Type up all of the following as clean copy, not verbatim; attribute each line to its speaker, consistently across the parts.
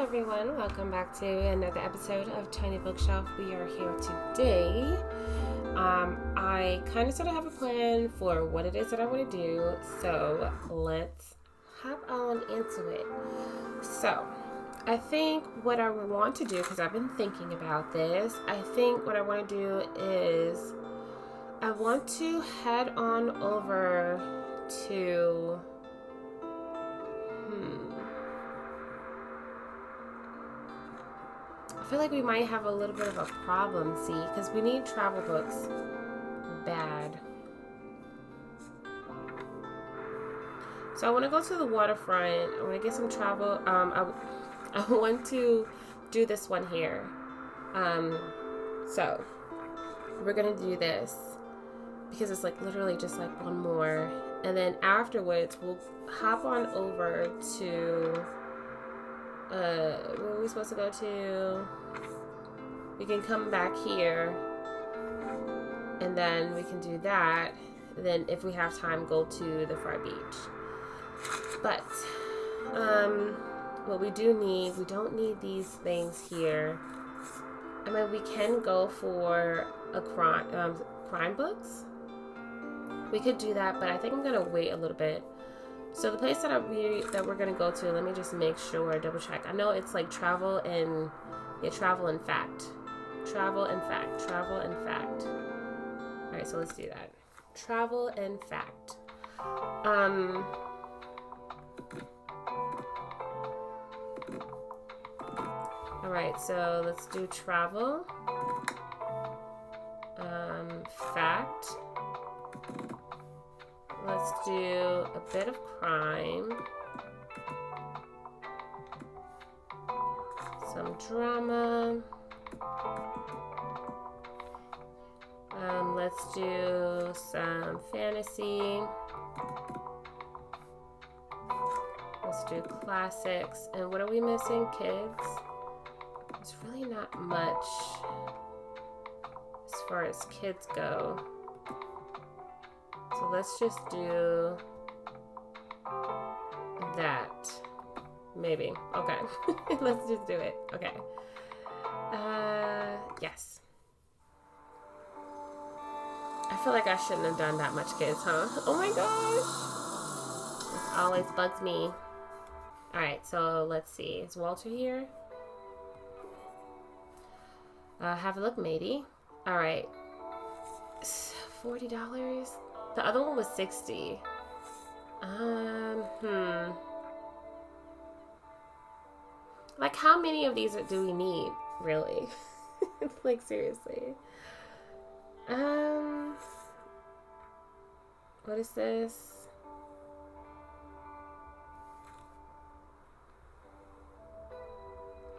Speaker 1: everyone, welcome back to another episode of Tiny Bookshelf. We are here today. I kind of sort of have a plan for what it is that I want to do, so let's hop on into it. So I think what I want to do, because I've been thinking about this, I think what I want to do is I want to head on over to I feel like we might have a little bit of a problem, see, because we need travel books bad. So I want to go to the waterfront. I want to get some travel. I want to do this one here. So we're going to do this because it's like literally just like one more. And then afterwards, we'll hop on over to... where are we supposed to go to? We can come back here, and then we can do that. And then if we have time, go to the far beach. But what we don't need these things here. I mean, we can go for a crime books. We could do that, but I think I'm gonna wait a little bit. So the place that we're gonna go to, let me just make sure, double check. I know it's like travel and fact. All right, so let's do that. Travel and fact. All right, so let's do travel. Fact. Let's do a bit of crime, some drama, let's do some fantasy, let's do classics, and what are we missing, kids? There's really not much as far as kids go. So let's just do that. Maybe. Okay. Let's just do it. Okay. Yes. I feel like I shouldn't have done that much kids, huh? Oh my gosh. This always bugs me. Alright, so let's see. Is Walter here? Have a look, matey. Alright. $40? The other one was $60. Like, how many of these do we need, really? Like, seriously. What is this?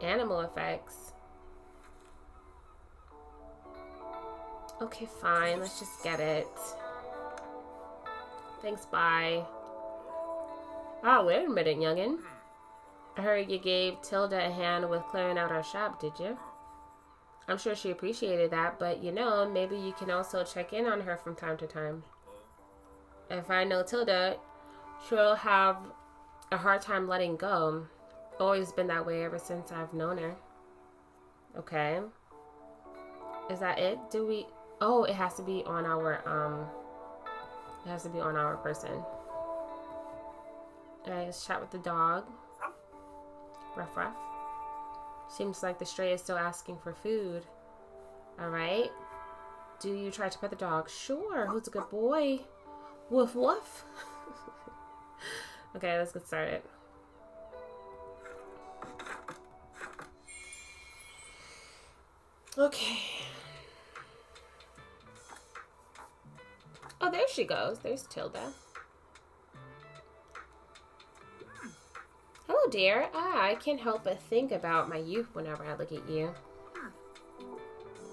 Speaker 1: Animal effects. Okay, fine. Let's just get it. Thanks, bye. Oh, wait a minute, youngin'. I heard you gave Tilda a hand with clearing out our shop, did you? I'm sure she appreciated that, but you know, maybe you can also check in on her from time to time. If I know Tilda, she'll have a hard time letting go. Always been that way ever since I've known her. Okay. Is that it? Oh, it has to be on our, It has to be on our person. Alright, let's chat with the dog. Ruff, ruff. Seems like the stray is still asking for food. Alright. Do you try to pet the dog? Sure. Who's a good boy? Woof, woof. Okay, let's get started. Okay. Oh, there she goes. There's Tilda. Hello, dear. I can't help but think about my youth whenever I look at you.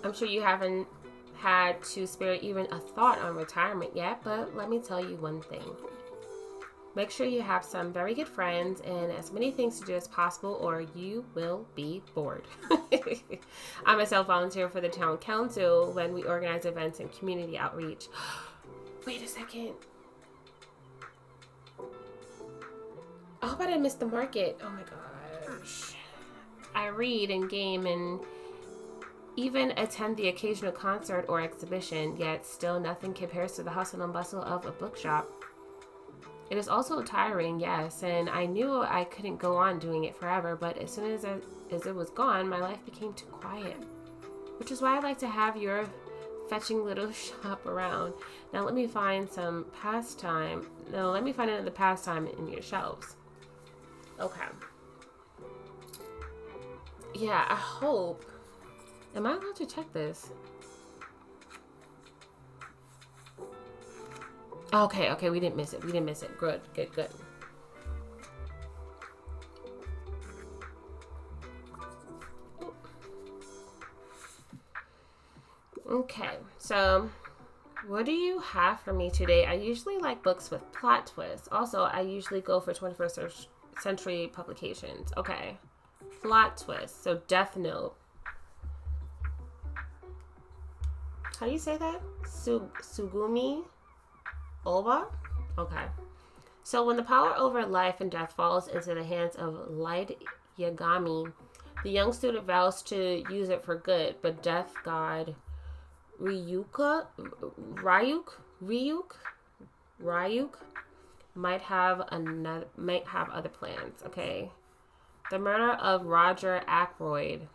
Speaker 1: I'm sure you haven't had to spare even a thought on retirement yet, but let me tell you one thing. Make sure you have some very good friends and as many things to do as possible or you will be bored. I myself volunteer for the town council when we organize events and community outreach. Wait a second. I hope I didn't miss the market. Oh my gosh. read and game and even attend the occasional concert or exhibition, yet still nothing compares to the hustle and bustle of a bookshop. It is also tiring, yes, and I knew I couldn't go on doing it forever, but as soon as it was gone, my life became too quiet, which is why I like to have your fetching little shop around. Now let me find another pastime in your shelves. Okay. Yeah, I hope. Am I allowed to check this? Okay, we didn't miss it. Good. Okay, so what do you have for me today? I usually like books with plot twists. Also, I usually go for 21st century publications. Okay, plot twist. So Death Note. How do you say that? Sugumi Oba? Okay. So when the power over life and death falls into the hands of Light Yagami, the young student vows to use it for good, but death god Ryuk might have other plans. Okay. The murder of Roger Ackroyd.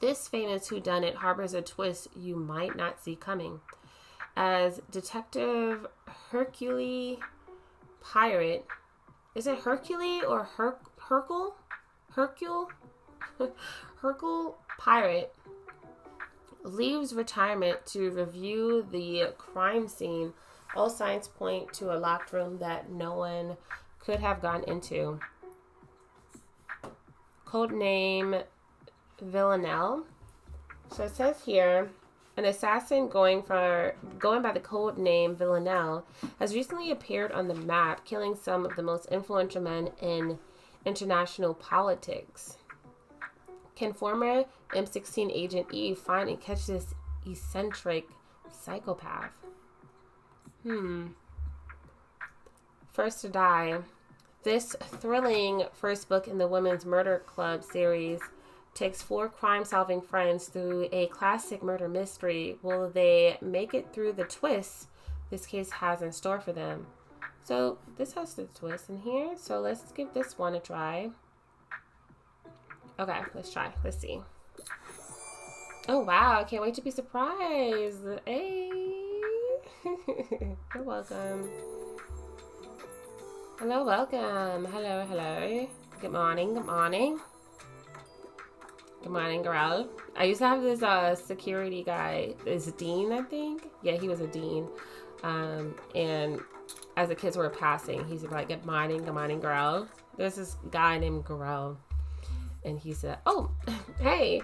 Speaker 1: This famous whodunit harbors a twist you might not see coming. As Detective Hercule Pirate, is it Hercule or Hercule? Hercule Pirate leaves retirement to review the crime scene. All signs point to a locked room that no one could have gone into. Codename Villanelle. So it says here, an assassin going by the code name Villanelle has recently appeared on the map, killing some of the most influential men in international politics. Can former M16 agent Eve find and catch this eccentric psychopath? First to Die. This thrilling first book in the Women's Murder Club series takes 4 crime-solving friends through a classic murder mystery. Will they make it through the twists this case has in store for them? So this has the twist in here. So let's give this one a try. Okay, let's try. Let's see. Oh, wow. I can't wait to be surprised. Hey. You're welcome. Hello, welcome. Hello. Good morning. Good morning, girl. I used to have this security guy. Is Dean, I think? Yeah, he was a dean. And as the kids were passing, he's like, good morning, girl. There's this guy named Girl. And he said, oh, hey,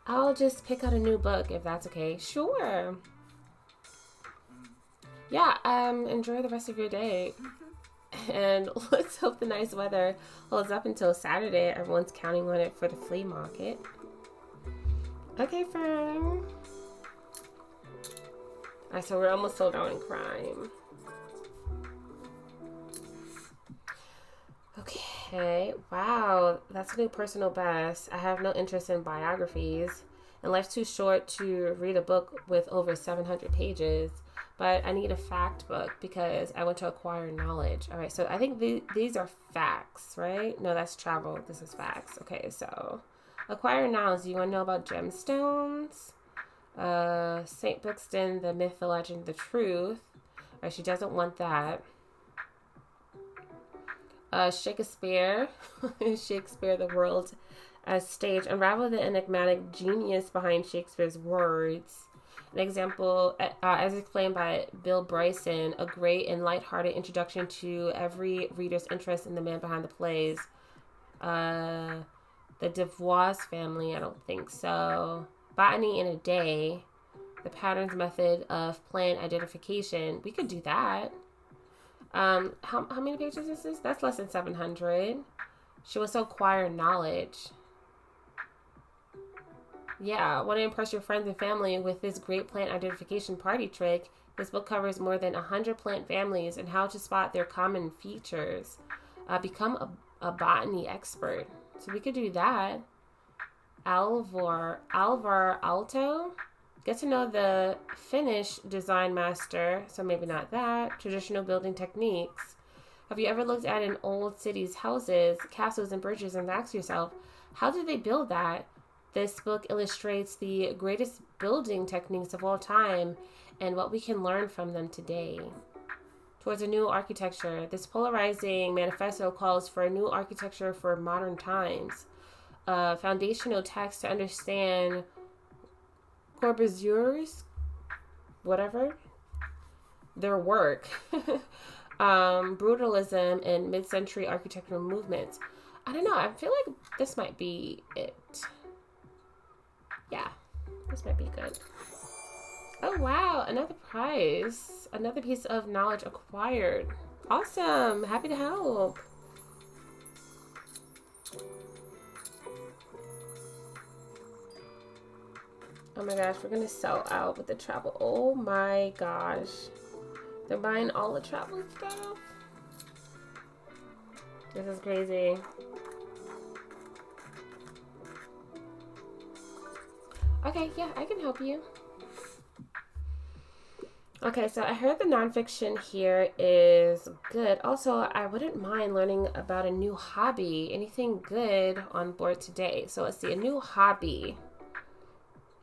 Speaker 1: I'll just pick out a new book if that's okay. Sure. Yeah, enjoy the rest of your day. And let's hope the nice weather holds up until Saturday. Everyone's counting on it for the flea market. Okay, fern. Alright, so we're almost sold out in crime. Okay, wow, that's a new personal best. I have no interest in biographies, and life's too short to read a book with over 700 pages. But I need a fact book because I want to acquire knowledge. All right, so I think these are facts, right? No, that's travel. This is facts. Okay, so acquire knowledge. Do you want to know about gemstones? St. Brixton, the myth, the legend, the truth. All right, she doesn't want that. Shakespeare, the world as stage. Unravel the enigmatic genius behind Shakespeare's words. An example, as explained by Bill Bryson, a great and lighthearted introduction to every reader's interest in the man behind the plays. The Devois family, I don't think so. Botany in a Day, the patterns method of plant identification. We could do that. How many pages is this? That's less than 700. She wants to acquire knowledge. Yeah, want to impress your friends and family with this great plant identification party trick. This book covers more than 100 plant families and how to spot their common features. Become a botany expert. So we could do that. Alvar Alto. Get to know the Finnish design master, so maybe not that. Traditional building techniques. Have you ever looked at an old city's houses, castles, and bridges and asked yourself, how did they build that? This book illustrates the greatest building techniques of all time and what we can learn from them today. Towards a new architecture. This polarizing manifesto calls for a new architecture for modern times. A foundational text to understand Corbusier's, whatever, their work. Brutalism and mid-century architectural movements. I don't know. I feel like this might be it. Yeah, this might be good. Oh, wow. Another prize. Another piece of knowledge acquired. Awesome. Happy to help. Oh my gosh, we're going to sell out with the travel. Oh my gosh. They're buying all the travel stuff. This is crazy. Okay, yeah, I can help you. Okay, so I heard the nonfiction here is good. Also, I wouldn't mind learning about a new hobby. Anything good on board today? So let's see, a new hobby.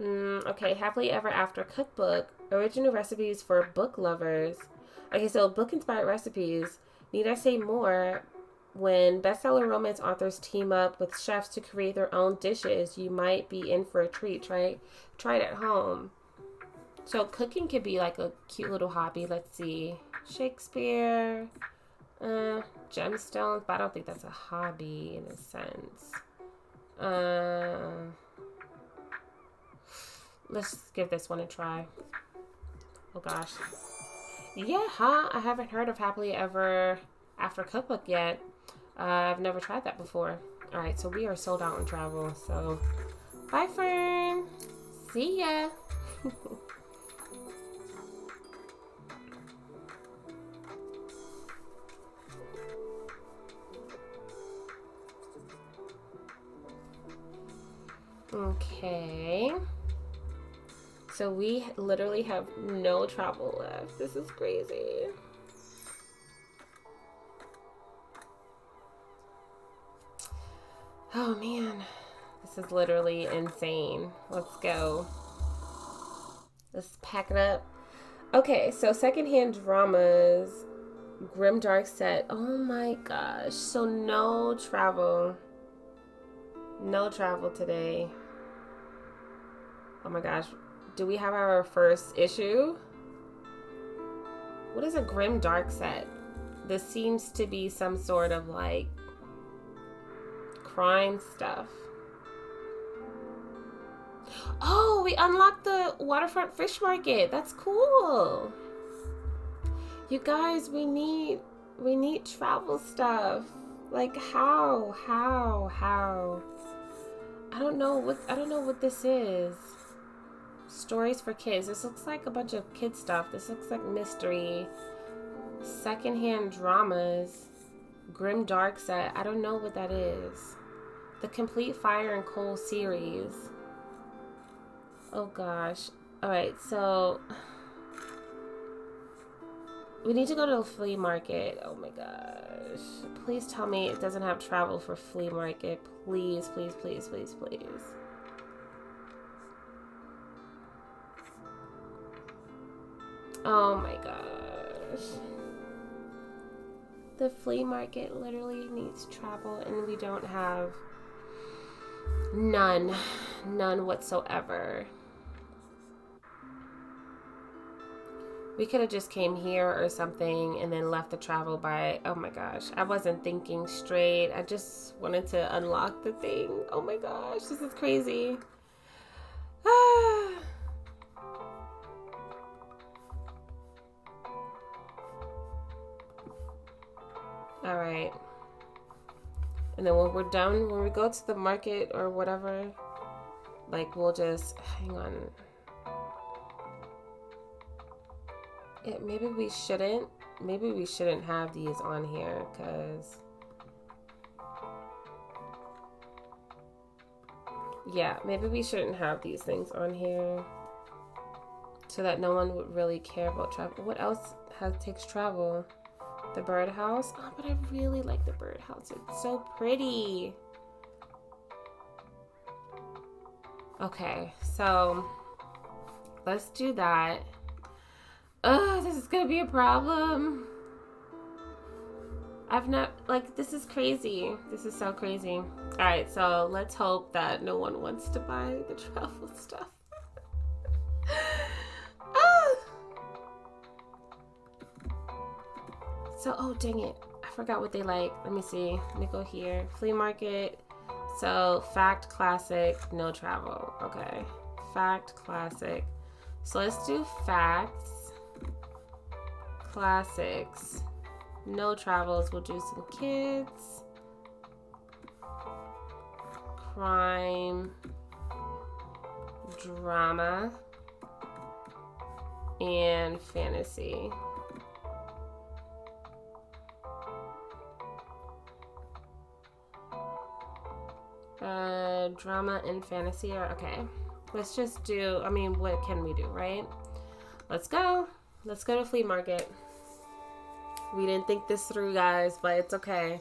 Speaker 1: Okay, Happily Ever After cookbook. Original recipes for book lovers. Okay, so book-inspired recipes. Need I say more? When bestseller romance authors team up with chefs to create their own dishes, you might be in for a treat. Try it at home. So cooking could be like a cute little hobby. Let's see. Shakespeare. Gemstones. But I don't think that's a hobby in a sense. Let's give this one a try. Oh gosh. Yeah, huh? I haven't heard of Happily Ever After cookbook yet. I've never tried that before. Alright, so we are sold out on travel. So, bye, Fern. See ya. Okay. So we literally have no travel left. This is crazy. Oh man, this is literally insane. Let's go. Let's pack it up. Okay, so secondhand dramas, grim dark set. Oh my gosh. So no travel. No travel today. Oh my gosh. Do we have our first issue? What is a grim dark set? This seems to be some sort of like crime stuff. Oh, we unlocked the waterfront fish market. That's cool. You guys, we need travel stuff. Like how? I don't know what this is. Stories for kids. This looks like a bunch of kid stuff. This looks like mystery. Secondhand dramas. Grim dark set. I don't know what that is. The complete Fire and Coal series. Oh gosh. Alright, so we need to go to the flea market. Oh my gosh. Please tell me it doesn't have travel for flea market. Please, please, please, please, please. Oh my gosh. The flea market literally needs travel and we don't have none whatsoever. We could have just came here or something and then left the travel by, oh my gosh, I wasn't thinking straight. I just wanted to unlock the thing. Oh my gosh, this is crazy. All right. And then when we're done, when we go to the market or whatever, like we'll just, hang on. Maybe we shouldn't have these on here because Yeah, maybe we shouldn't have these things on here so that no one would really care about travel. What else takes travel? The birdhouse. Oh, but I really like the birdhouse. It's so pretty. Okay, so let's do that. Ugh, this is gonna be a problem. I've not, like, this is crazy. This is so crazy. All right, so let's hope that no one wants to buy the travel stuff. So, oh, dang it. I forgot what they like. Let me see. Let me go here. Flea market. So, fact, classic, no travel. Okay. Fact, classic. So, let's do facts, classics, no travels. We'll do some kids, crime, drama, and fantasy. Drama and fantasy are okay. Let's just do, I mean, what can we do, right? Let's go. Let's go to flea market. We didn't think this through, guys, but it's okay.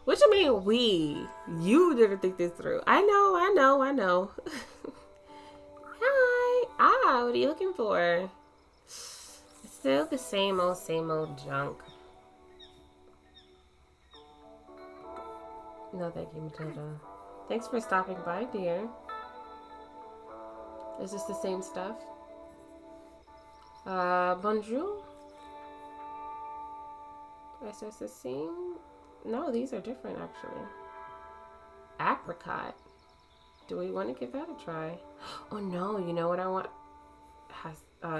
Speaker 1: Which, I mean, you didn't think this through. I know. Hi. What are you looking for? It's still the same old junk. No, thank you, Matilda. Thanks for stopping by, dear. Is this the same stuff? Bonjour? Is this the same? No, these are different, actually. Apricot. Do we want to give that a try? Oh, no. You know what I want?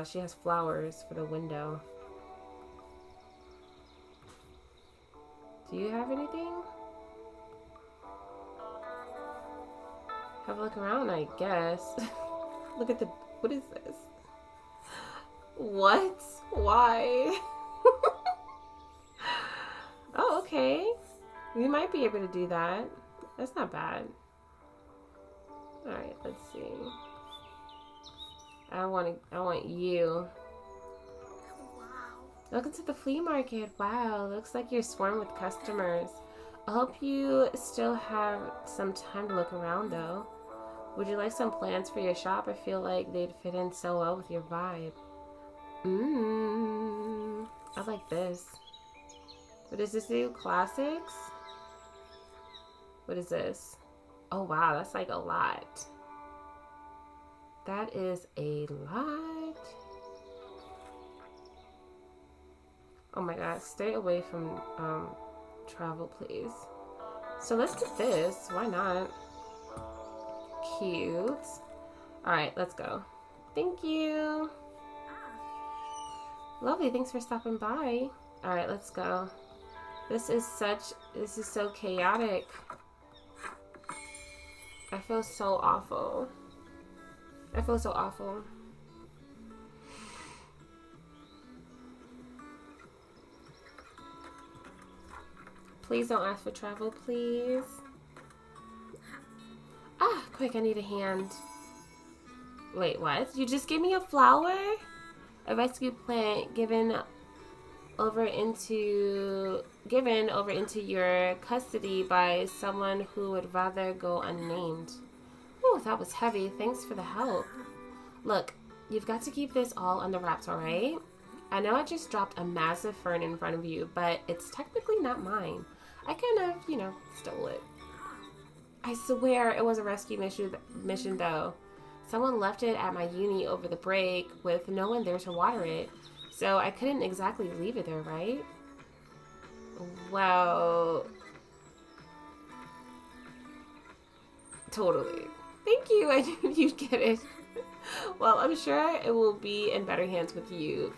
Speaker 1: She has flowers for the window. Do you have anything? Have a look around, I guess. Look at what is this? What? Why? Oh, okay. We might be able to do that. That's not bad. Alright, let's see. I want you. Welcome to the flea market. Wow, looks like you're swarmed with customers. I hope you still have some time to look around, though. Would you like some plants for your shop? I feel like they'd fit in so well with your vibe. I like this. What does this do? Classics? What is this? Oh, wow. That's like a lot. That is a lot. Oh, my God. Stay away from travel, please. So let's do this. Why not? Cute. Alright, let's go. Thank you. Lovely, thanks for stopping by. Alright, let's go. This is so chaotic. I feel so awful. Please don't ask for travel, please. Quick, I need a hand. Wait, what? You just gave me a flower? A rescue plant given over into your custody by someone who would rather go unnamed. Oh, that was heavy. Thanks for the help. Look, you've got to keep this all under wraps, alright? I know I just dropped a massive fern in front of you, but it's technically not mine. I kind of, stole it. I swear it was a rescue mission though. Someone left it at my uni over the break with no one there to water it. So I couldn't exactly leave it there, right? Well, totally. Thank you. I knew you'd get it. Well, I'm sure it will be in better hands with you.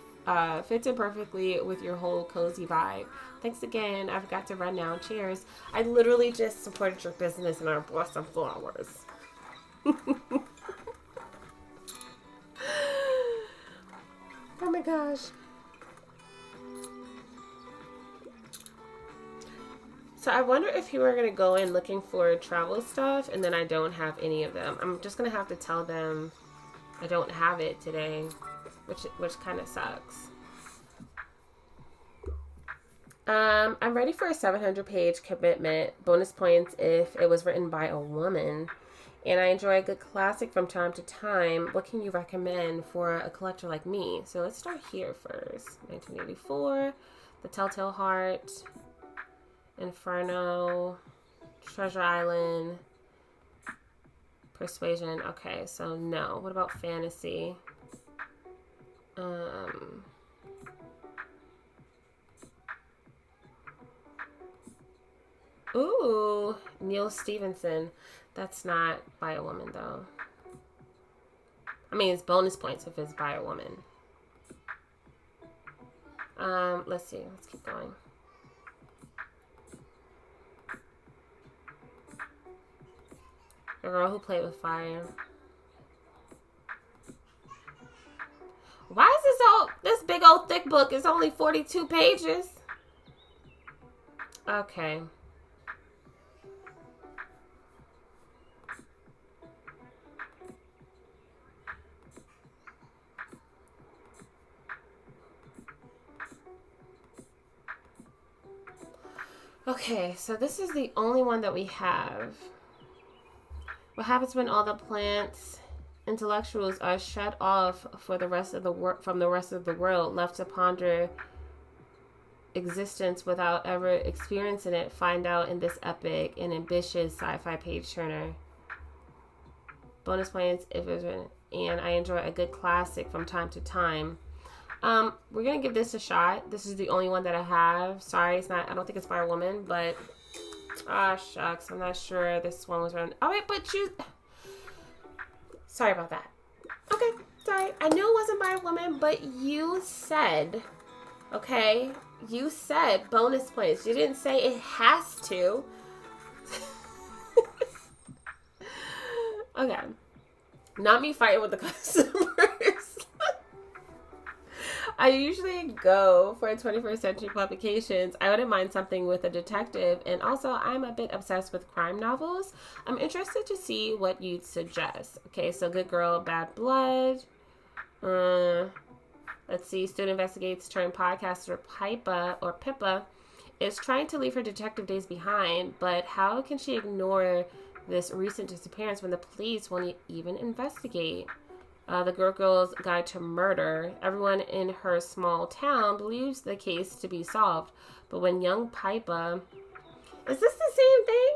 Speaker 1: Fits in perfectly with your whole cozy vibe. Thanks again. I've got to run now. Cheers. I literally just supported your business and I bought some flowers. Oh my gosh. So I wonder if you were going to go in looking for travel stuff and then I don't have any of them. I'm just going to have to tell them I don't have it today, which kind of sucks. I'm ready for a 700-page commitment. Bonus points if it was written by a woman. And I enjoy a good classic from time to time. What can you recommend for a collector like me? So let's start here first. 1984, The Telltale Heart, Inferno, Treasure Island, Persuasion. Okay, so no. What about fantasy? Ooh, Neil Stevenson. That's not by a woman, though. I mean, it's bonus points if it's by a woman. Let's see. Let's keep going. The Girl Who Played with Fire. Why is this big old thick book is only 42 pages? Okay. Okay, so this is the only one that we have. What happens when all the plants intellectuals are shut off for the rest of from the rest of the world, left to ponder existence without ever experiencing it? Find out in this epic and ambitious sci-fi page turner. Bonus points if it's written, and I enjoy a good classic from time to time. We're gonna give this a shot. This is the only one that I have. Sorry, it's not. I don't think it's by a woman, but shucks, I'm not sure this one was written. All right, but you. Sorry about that. Okay, sorry. I knew it wasn't by a woman, but you said, okay, you said bonus points. You didn't say it has to. Okay, not me fighting with the customers. I usually go for 21st century publications. I wouldn't mind something with a detective, and also I'm a bit obsessed with crime novels. I'm interested to see what you'd suggest. Okay, so Good Girl, Bad Blood. Let's see. Student investigates turned podcaster Pippa is trying to leave her detective days behind, but how can she ignore this recent disappearance when the police won't even investigate? The Girl's Guide to Murder. Everyone in her small town believes the case to be solved, but when young Pippa... Is this the same thing?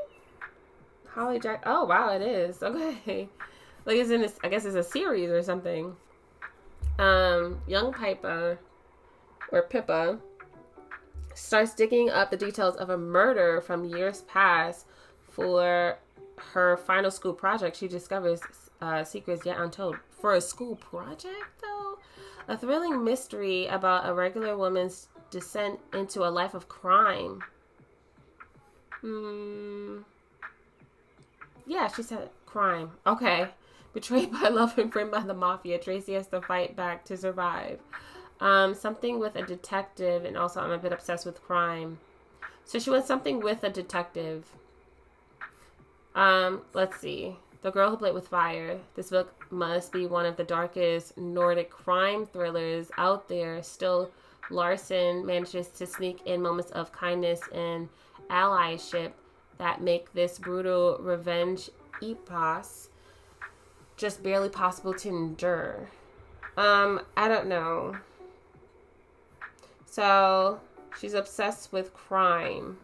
Speaker 1: Holly Jack... Oh, wow, it is. Okay. Like, it's in this... I guess it's a series or something. Young Pippa, or Pippa, starts digging up the details of a murder from years past for her final school project. She discovers secrets yet untold. For a school project, though? A thrilling mystery about a regular woman's descent into a life of crime. Yeah, she said crime. Okay. Betrayed by love and framed by the mafia, Tracy has to fight back to survive. Something with a detective, and also I'm a bit obsessed with crime. So she wants something with a detective. Let's see. The Girl Who Played with Fire. This book must be one of the darkest Nordic crime thrillers out there. Still, Larson manages to sneak in moments of kindness and allyship that make this brutal revenge epos just barely possible to endure. I don't know. So, she's obsessed with crime.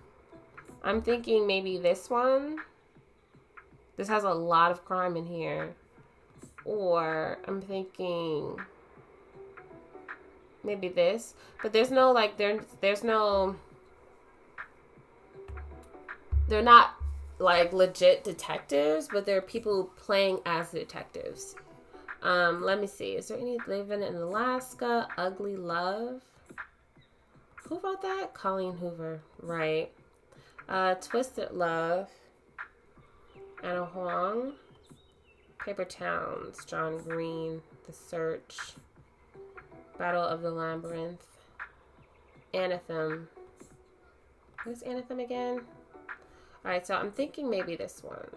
Speaker 1: I'm thinking maybe this one. This has a lot of crime in here. Or I'm thinking maybe this. But there's no like there's no, they're not like legit detectives, but they're people playing as detectives. Let me see. Is there any Living in Alaska? Ugly Love. Who wrote that? Colleen Hoover. Right. Twisted Love. Anna Huang, Paper Towns, John Green, The Search, Battle of the Labyrinth, Anathem. Who's Anathem again? Alright, so I'm thinking maybe this one.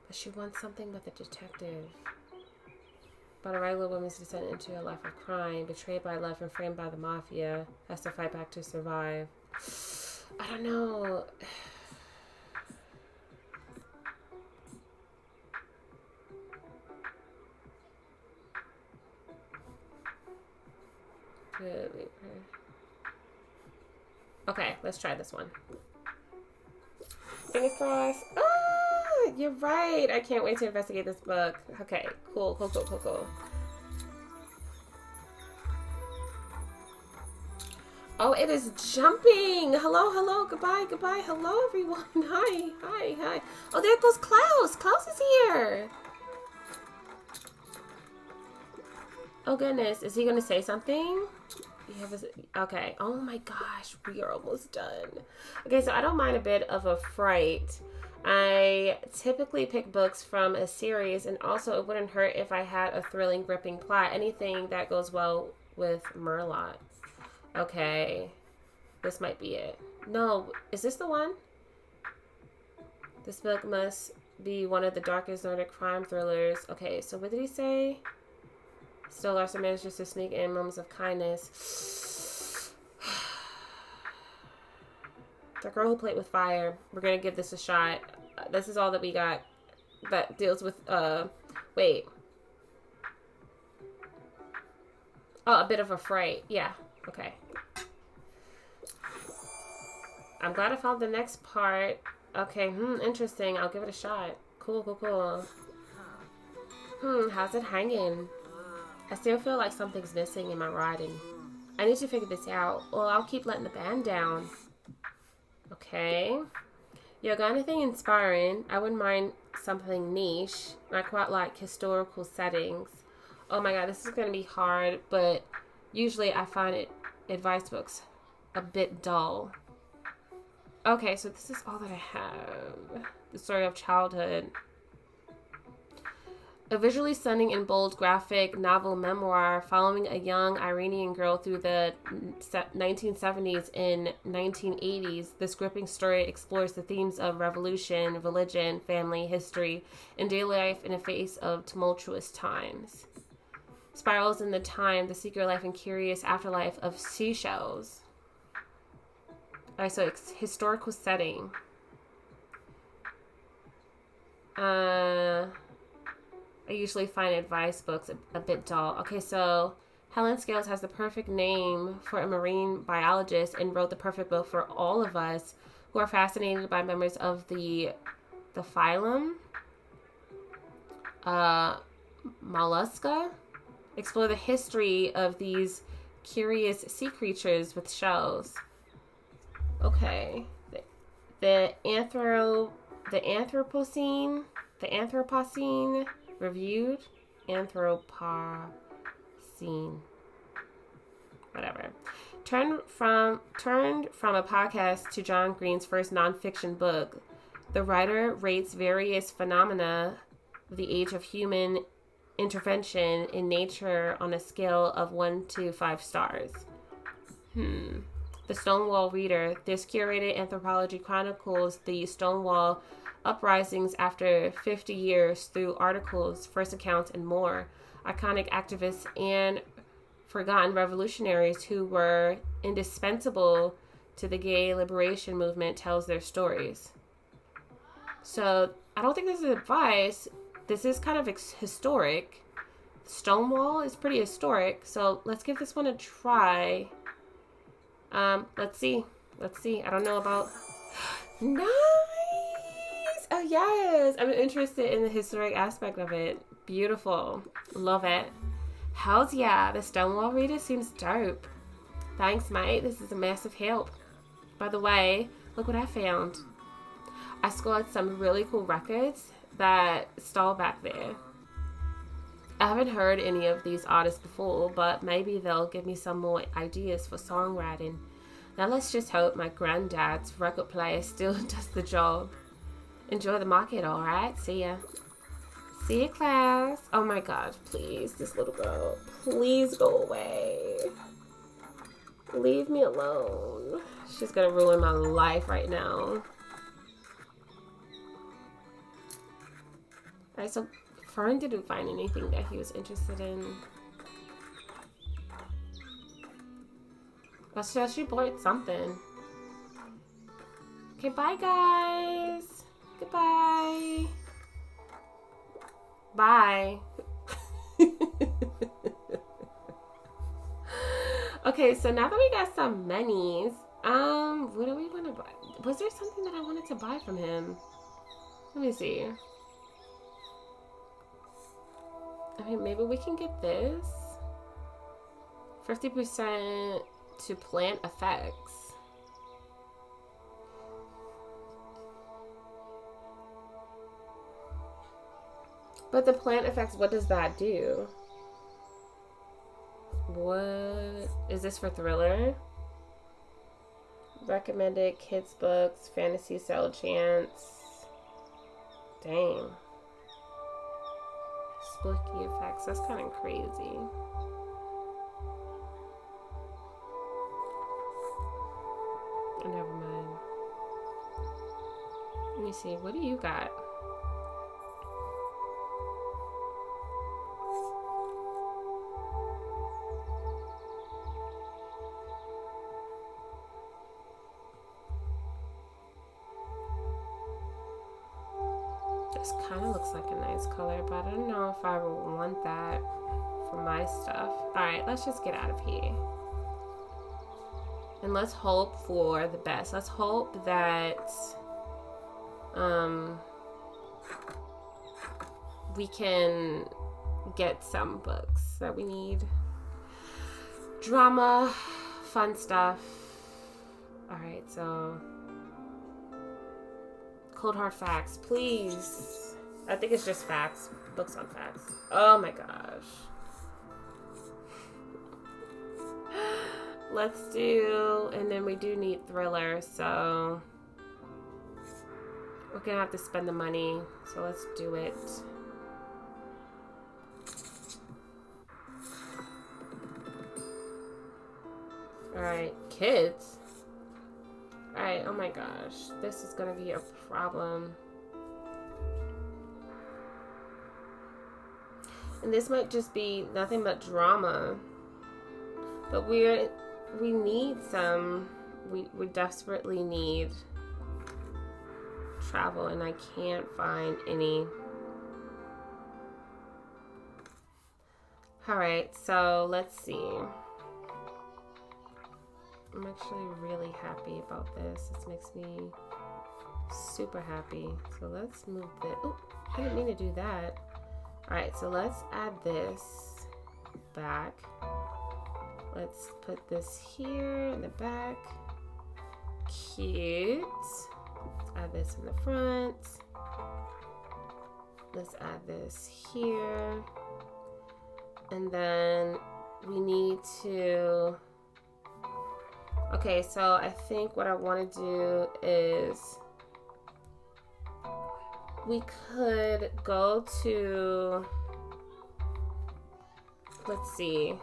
Speaker 1: But she wants something with a detective. But a regular woman's descent into a life of crime, betrayed by love and framed by the mafia, has to fight back to survive. I don't know. Okay, let's try this one. Fingers crossed. Ah, you're right. I can't wait to investigate this book. Okay, cool. Oh, it is jumping. Hello. Goodbye. Hello, everyone. Hi. Oh, there goes Klaus. Klaus is here. Oh, goodness. Is he going to say something? Okay. Oh, my gosh. We are almost done. Okay, so I don't mind a bit of a fright. I typically pick books from a series, and also it wouldn't hurt if I had a thrilling, gripping plot. Anything that goes well with Merlot. Okay. This might be it. No. Is this the one? This book must be one of the darkest Nordic crime thrillers. Okay, so what did he say? Still, Larson manages to sneak in moments of kindness. The Girl Who Played with Fire. We're gonna give this a shot. This is all that we got that deals with, wait. Oh, a bit of a fright. Yeah, okay. I'm glad I found the next part. Okay, interesting. I'll give it a shot. Cool. How's it hanging? I still feel like something's missing in my writing. I need to figure this out, or I'll keep letting the band down. Okay. You got anything inspiring? I wouldn't mind something niche. I quite like historical settings. Oh my god, this is going to be hard, but usually I find advice books a bit dull. Okay, so this is all that I have. The story of childhood. A visually stunning and bold graphic novel memoir following a young Iranian girl through the 1970s and 1980s. This gripping story explores the themes of revolution, religion, family, history, and daily life in the face of tumultuous times. Spirals in the Time, the secret life and curious afterlife of seashells. Alright, so it's historical setting. I usually find advice books a bit dull. Okay, so Helen Scales has the perfect name for a marine biologist and wrote the perfect book for all of us who are fascinated by members of the phylum Mollusca. Explore the history of these curious sea creatures with shells. Okay. The Anthropocene reviewed. Anthropocene. Whatever. Turned from a podcast to John Green's first nonfiction book. The writer rates various phenomena of the age of human intervention in nature on a scale of 1 to 5 stars. The Stonewall Reader. This curated anthropology chronicles the Stonewall uprisings after 50 years through articles, first accounts, and more. Iconic activists and forgotten revolutionaries who were indispensable to the gay liberation movement tells their stories. So I don't think this is advice. This is kind of historic. Stonewall is pretty historic. So let's give this one a try. Let's see. I don't know about... Nice! Oh, yes. I'm interested in the historic aspect of it. Beautiful. Love it. Hells yeah. The Stonewall Reader seems dope. Thanks, mate. This is a massive help. By the way, look what I found. I scored some really cool records that stall back there. I haven't heard any of these artists before, but maybe they'll give me some more ideas for songwriting. Now let's just hope my granddad's record player still does the job. Enjoy the market, alright? See ya. See ya, class. Oh my god, please, this little girl. Please go away. Leave me alone. She's gonna ruin my life right now. Alright, so Fern didn't find anything that he was interested in. But she blurred something. Okay, bye guys. Goodbye. Bye. Okay, so now that we got some monies, what do we want to buy? Was there something that I wanted to buy from him? Let me see. I mean, maybe we can get this. 50% to plant effects. But the plant effects, what does that do? What is this for thriller? Recommended kids books, fantasy sell chance. Dang. Spooky effects. That's kind of crazy. Never mind. Let me see. What do you got? This kind of looks like a nice color, but I don't know if I would want that for my stuff. Alright, let's just get out of here. And let's hope for the best. Let's hope that we can get some books that we need. Drama, fun stuff. Alright, so cold hard facts, please. I think it's just facts. Books on facts. Oh my gosh. Let's do, and then we do need thriller, so we're gonna have to spend the money, so let's do it. Alright, kids. Alright, oh my gosh, this is gonna be a problem. And this might just be nothing but drama. But we need some, we desperately need travel, and I can't find any. Alright, so let's see. I'm actually really happy about this. This makes me super happy. So let's move this. Oh, I didn't mean to do that. Alright, so let's add this back. Let's put this here in the back. Cute. Let's add this in the front. Let's add this here. And then we need to... Okay, so I think what I want to do is we could go to... Let's see.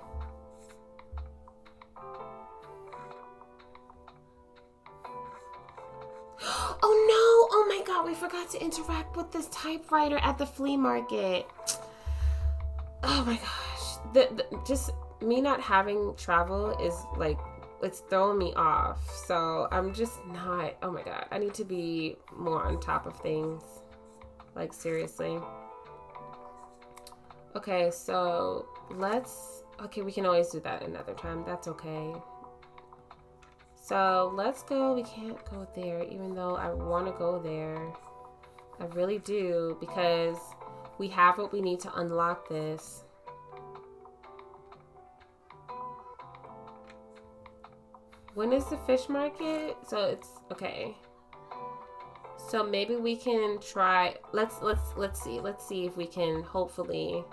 Speaker 1: Oh no! Oh my god, we forgot to interact with this typewriter at the flea market. Oh my gosh. Just me not having travel is like, it's throwing me off. So I'm just not, oh my god. I need to be more on top of things. Like seriously. Okay, so let's, okay, we can always do that another time. That's okay. So let's go. We can't go there, even though I want to go there. I really do, because we have what we need to unlock this. When is the fish market? So it's okay. So maybe we can try. Let's see. Let's see if we can hopefully.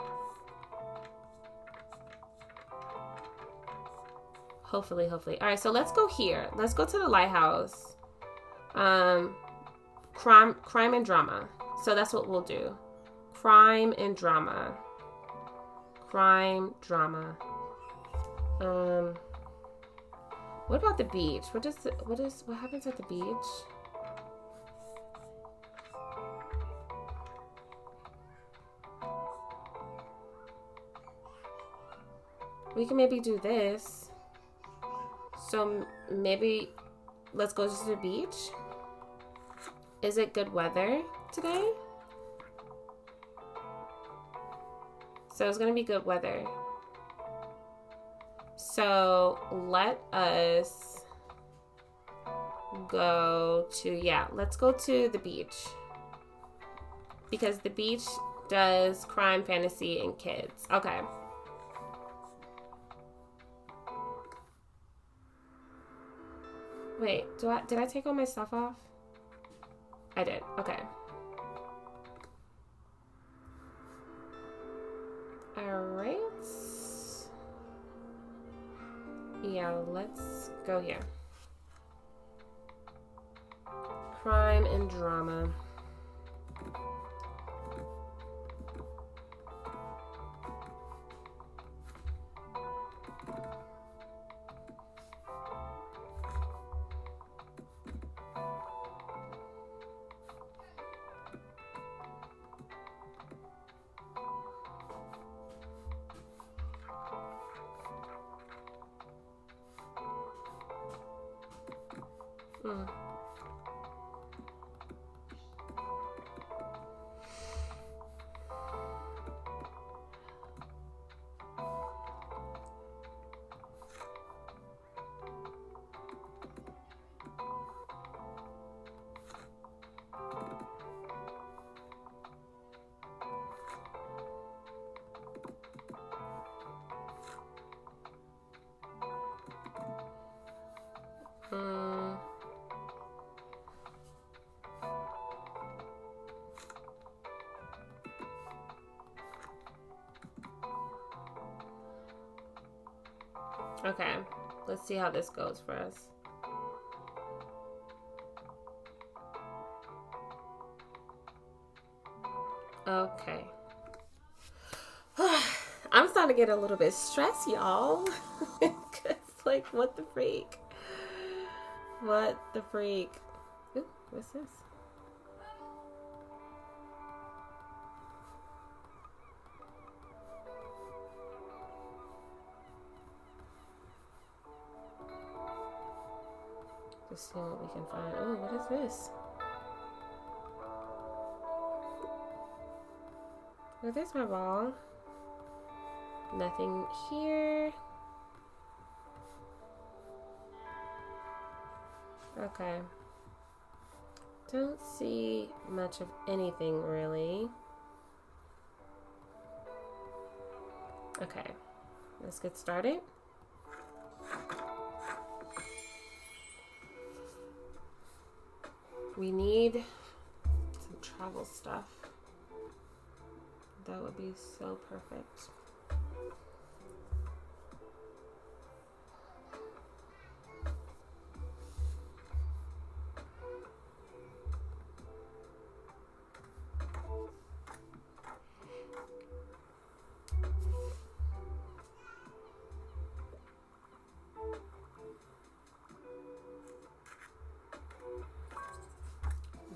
Speaker 1: Hopefully. All right, so let's go here. Let's go to the lighthouse. Crime and drama. So that's what we'll do. Crime and drama. Crime, drama. What about the beach? What happens at the beach? We can maybe do this. So maybe let's go to the beach. Is it good weather today? So it's gonna be good weather. So let us go to, let's go to the beach. Because the beach does crime, fantasy, and kids. Okay. Wait, did I take all my stuff off? I did. Okay. Alright. Yeah, let's go here. Crime and drama. Okay, let's see how this goes for us. Okay. I'm starting to get a little bit stressed, y'all. Like, what the freak? What the freak? Ooh, what's this? Just seeing what we can find. Oh, what is this? Oh, there's my ball. Nothing here. Okay. Don't see much of anything really. Okay. Let's get started. We need some travel stuff. That would be so perfect.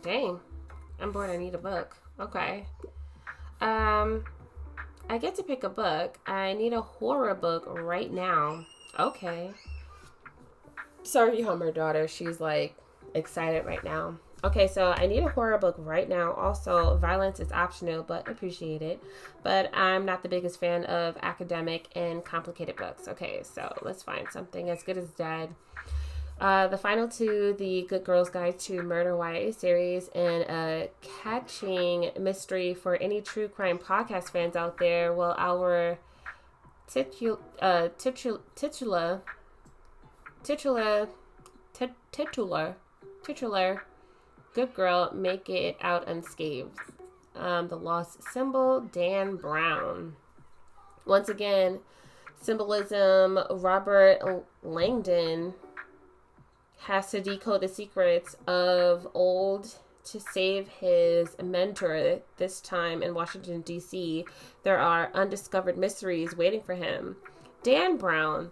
Speaker 1: Dang, I'm bored. I need a book. Okay. I get to pick a book. I need a horror book right now. Okay. Sorry you home her daughter. She's like excited right now. Okay, so I need a horror book right now. Also, violence is optional, but appreciate it. But I'm not the biggest fan of academic and complicated books. Okay, so let's find something as good as dead. The final to the Good Girls Guide to Murder YA series, and a catching mystery for any true crime podcast fans out there. Well, our titular good girl make it out unscathed. The lost symbol, Dan Brown. Once again, symbolism, Robert Langdon has to decode the secrets of old to save his mentor. This time in Washington, D.C., there are undiscovered mysteries waiting for him. Dan Brown.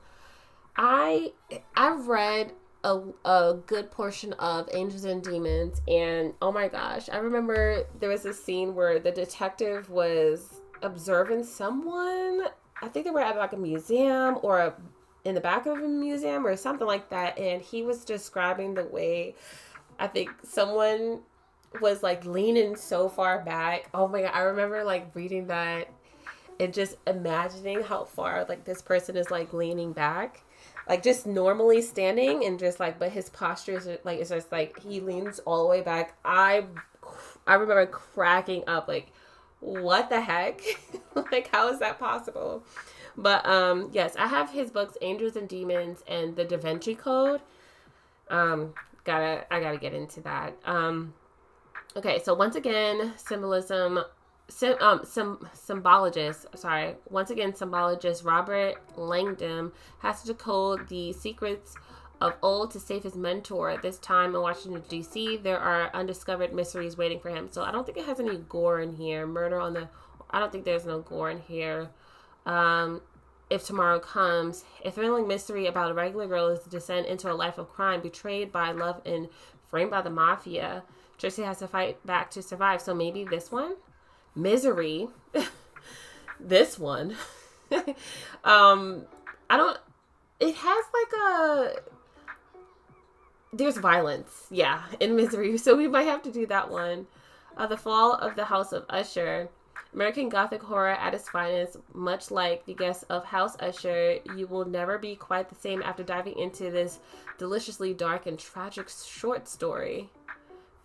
Speaker 1: I've read a good portion of Angels and Demons, and oh my gosh, I remember there was a scene where the detective was observing someone. I think they were at like a museum or in the back of a museum or something like that, and he was describing the way I think someone was like leaning so far back. Oh my god, I remember like reading that and just imagining how far like this person is like leaning back, like just normally standing and just like, but his posture is like, it's just like he leans all the way back. I remember cracking up like, what the heck? Like, how is that possible? But yes, I have his books Angels and Demons and The Da Vinci Code. I gotta get into that. Okay, so once again, symbologist Robert Langdon has to decode the secrets of old to save his mentor. This time in Washington, D.C., there are undiscovered mysteries waiting for him. So I don't think it has any gore in here. I don't think there's no gore in here. If Tomorrow Comes, a thrilling mystery about a regular girl's descent into a life of crime, betrayed by love and framed by the mafia. Tracy has to fight back to survive. So maybe this one? Misery. This one. I don't, it has like there's violence. Yeah, in Misery. So we might have to do that one. The Fall of the House of Usher. American Gothic horror at its finest, much like the guests of House Usher, you will never be quite the same after diving into this deliciously dark and tragic short story.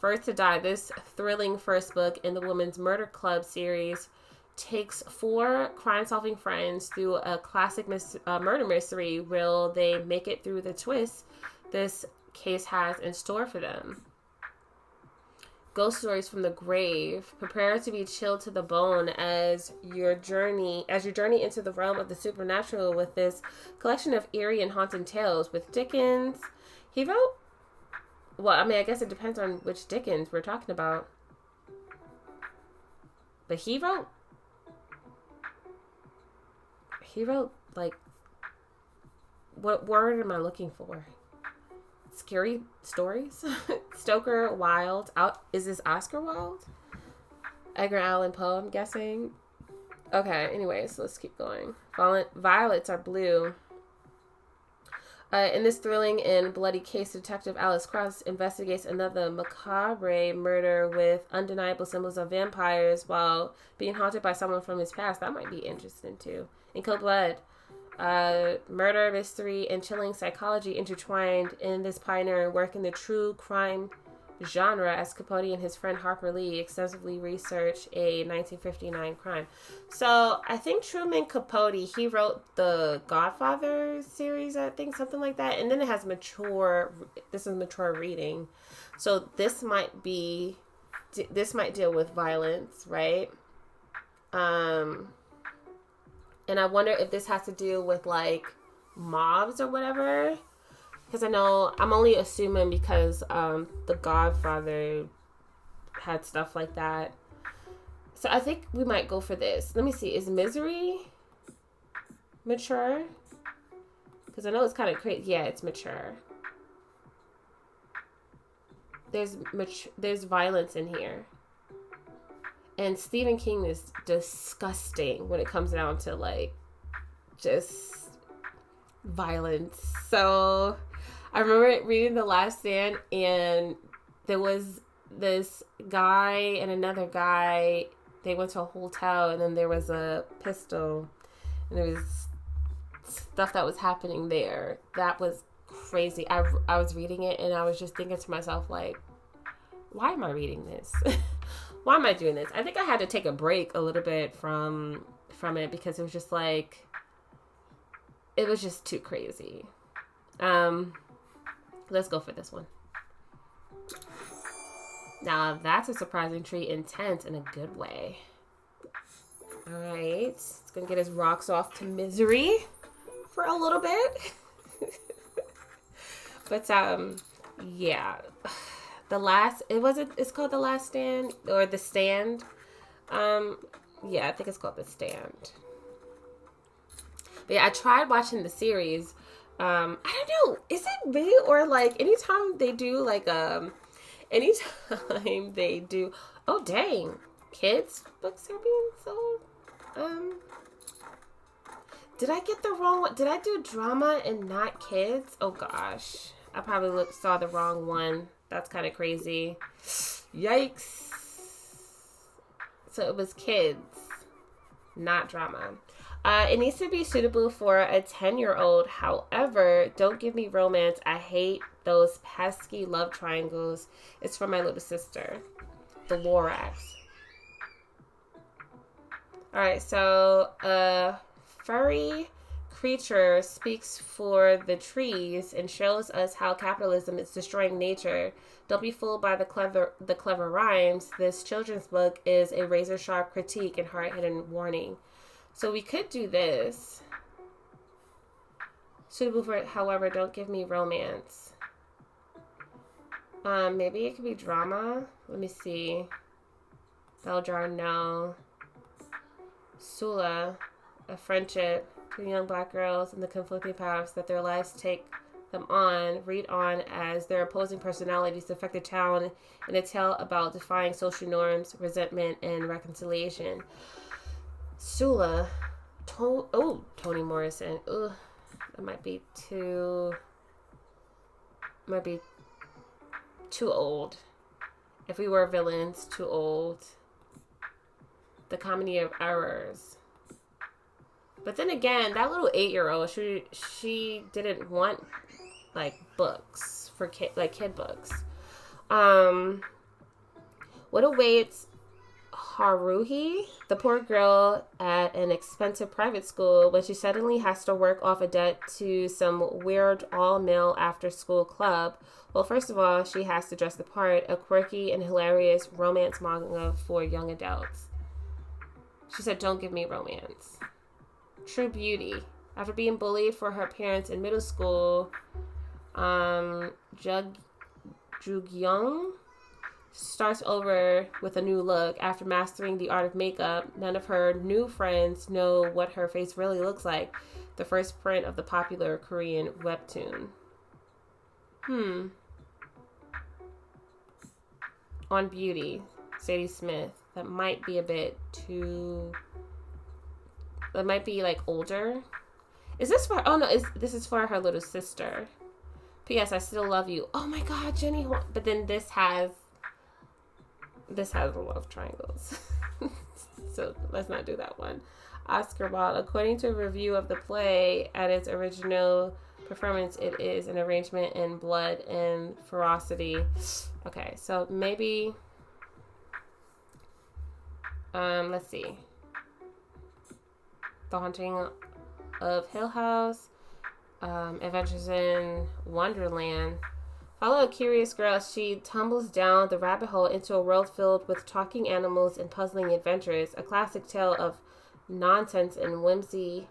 Speaker 1: First to Die, this thrilling first book in the Women's Murder Club series takes 4 crime-solving friends through a classic murder mystery. Will they make it through the twists this case has in store for them? Ghost Stories from the Grave. Prepare to be chilled to the bone as you journey into the realm of the supernatural with this collection of eerie and haunting tales. With Dickens, he wrote, well, I mean, I guess it depends on which Dickens we're talking about. But he wrote like, what word am I looking for? Scary stories? Stoker, Wilde. Is this Oscar Wilde? Edgar Allan Poe, I'm guessing. Okay, anyways, let's keep going. Violets Are Blue. In this thrilling and bloody case, Detective Alice Cross investigates another macabre murder with undeniable symbols of vampires while being haunted by someone from his past. That might be interesting too. In Cold Blood. Murder, mystery, and chilling psychology intertwined in this pioneering work in the true crime genre as Capote and his friend Harper Lee extensively research a 1959 crime. So I think Truman Capote, he wrote the Godfather series, I think, something like that. And then it has mature reading. So this might deal with violence, right? And I wonder if this has to do with like mobs or whatever. Because I know, I'm only assuming because The Godfather had stuff like that. So I think we might go for this. Let me see. Is Misery mature? Because I know it's kind of crazy. Yeah, it's mature. There's violence in here. And Stephen King is disgusting when it comes down to like just violence. So I remember reading The Last Stand, and there was this guy and another guy. They went to a hotel, and then there was a pistol, and there was stuff that was happening there. That was crazy. I was reading it, and I was just thinking to myself, like, why am I reading this? Why am I doing this? I think I had to take a break a little bit from it because it was just like, it was just too crazy. Let's go for this one. Now that's a surprising treat, intense in a good way. All right, it's gonna get his rocks off to Misery for a little bit. But yeah. It's called The Last Stand or The Stand. Yeah, I think it's called The Stand. But yeah, I tried watching the series, I don't know. Is it me or like anytime they do like anytime they do oh dang. Kids books are being sold. Did I get the wrong one? Did I do drama and not kids? Oh gosh. I probably saw the wrong one. That's kind of crazy. Yikes. So it was kids, not drama. It needs to be suitable for a 10-year-old. However, don't give me romance. I hate those pesky love triangles. It's for my little sister, the Lorax. Alright, so furry creature speaks for the trees and shows us how capitalism is destroying nature. Don't be fooled by the clever rhymes. This children's book is a razor sharp critique and hard-hitting warning. So we could do this. Suitable for it, however, don't give me romance. Maybe it could be drama. Let me see. Beljar, no. Sula, a friendship. Two young black girls and the conflicting paths that their lives take them on. Read on as their opposing personalities affect the town in a tale about defying social norms, resentment, and reconciliation. Sula. Toni Morrison. Ugh, that might be too old. If we were villains, too old. The Comedy of Errors. But then again, that little 8-year-old, she didn't want like books for kid books. What awaits Haruhi, the poor girl at an expensive private school, when she suddenly has to work off a debt to some weird all-male after-school club? Well, first of all, she has to dress the part, a quirky and hilarious romance manga for young adults. She said, don't give me romance. True Beauty. After being bullied for her appearance in middle school, Jugyoung starts over with a new look. After mastering the art of makeup, none of her new friends know what her face really looks like. The first print of the popular Korean webtoon. On Beauty, Sadie Smith. That might be a bit too... That might be like older. Is this for... Oh no, this is for her little sister. P.S. I still love you. Oh my god, Jenny. But then this has love triangles. So let's not do that one. Oscar Wilde. According to a review of the play, at its original performance, it is an arrangement in blood and ferocity. Okay, so maybe... let's see. The Haunting of Hill House, Adventures in Wonderland. Follow a curious girl as she tumbles down the rabbit hole into a world filled with talking animals and puzzling adventures. A classic tale of nonsense and whimsy,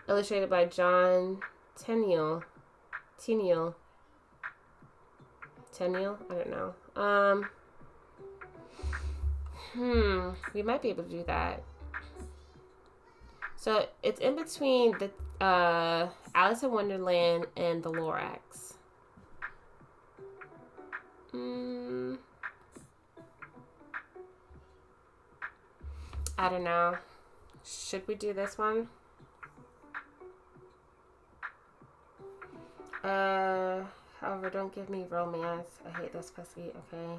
Speaker 1: illustrated by John Tenniel. I don't know. We might be able to do that. So it's in between the Alice in Wonderland and the Lorax. I don't know. Should we do this one? However, don't give me romance. I hate this pussy. Okay.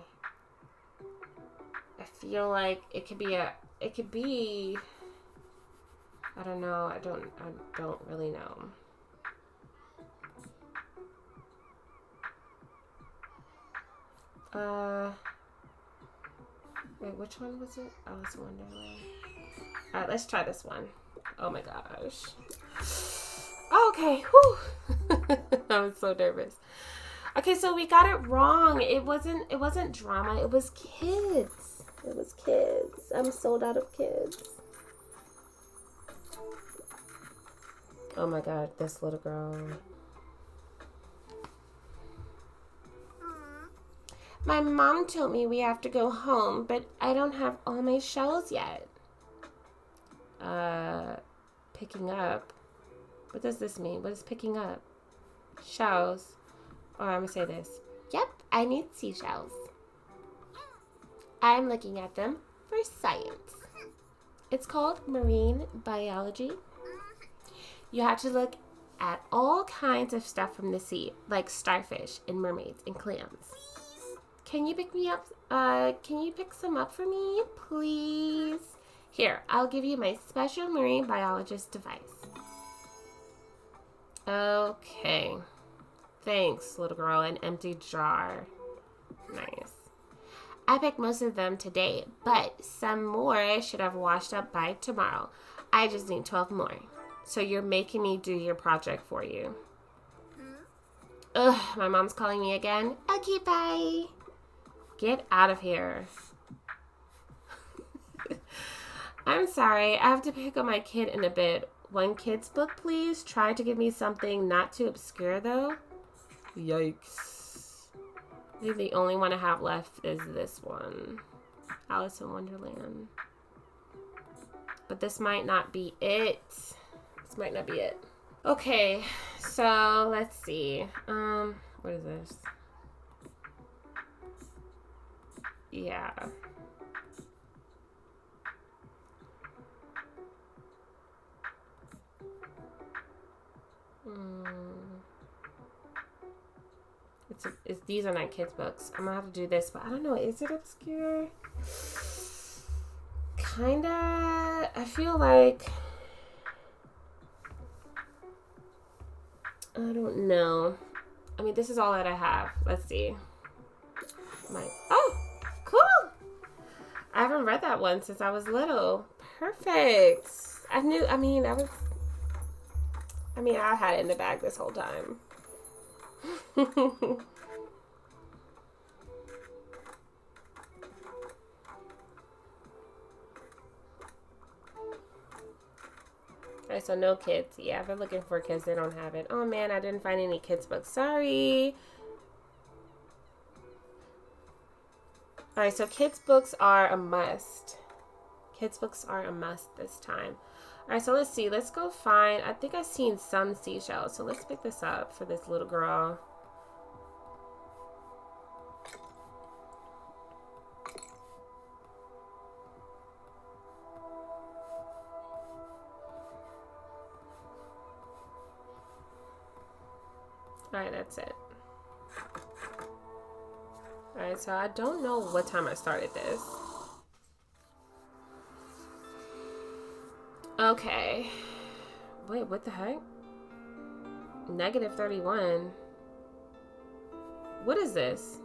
Speaker 1: I feel like it could be I don't know. I don't really know. Wait, which one was it? Alice in Wonderland. Alright, let's try this one. Oh my gosh. Okay, whew. I was so nervous. Okay, so we got it wrong. It wasn't drama, it was kids. It was kids. I'm sold out of kids. Oh my god, this little girl. My mom told me we have to go home, but I don't have all my shells yet. Picking up. What does this mean? What is picking up? Shells. Or I'm gonna say this. Yep, I need seashells. I'm looking at them for science. It's called marine biology. You have to look at all kinds of stuff from the sea, like starfish and mermaids and clams. Can you pick me up? Can you pick some up for me, please? Here, I'll give you my special marine biologist device. Okay. Thanks, little girl. An empty jar. Nice. I picked most of them today, but some more should have washed up by tomorrow. I just need 12 more. So you're making me do your project for you. Ugh, my mom's calling me again. Okay, bye. Get out of here. I'm sorry. I have to pick up my kid in a bit. One kid's book, please. Try to give me something not too obscure, though. Yikes. I think the only one I have left is this one. Alice in Wonderland. But this might not be it. This might not be it. Okay, so let's see. What is this? Yeah. These are not kids' books. I'm gonna have to do this, but I don't know. Is it obscure? Kinda. I feel like. I don't know. I mean, this is all that I have. Let's see. Oh, cool. I haven't read that one since I was little. Perfect. I had it in the bag this whole time. Alright, so no kids. Yeah, if they're looking for kids, they don't have it. Oh man, I didn't find any kids books. Sorry. Alright, so kids books are a must. Kids books are a must this time. Alright, so let's see. Let's go find, I think I've seen some seashells. So let's pick this up for this little girl. Alright, that's it. Alright, so I don't know what time I started this. Okay. Wait, what the heck? -31. What is this?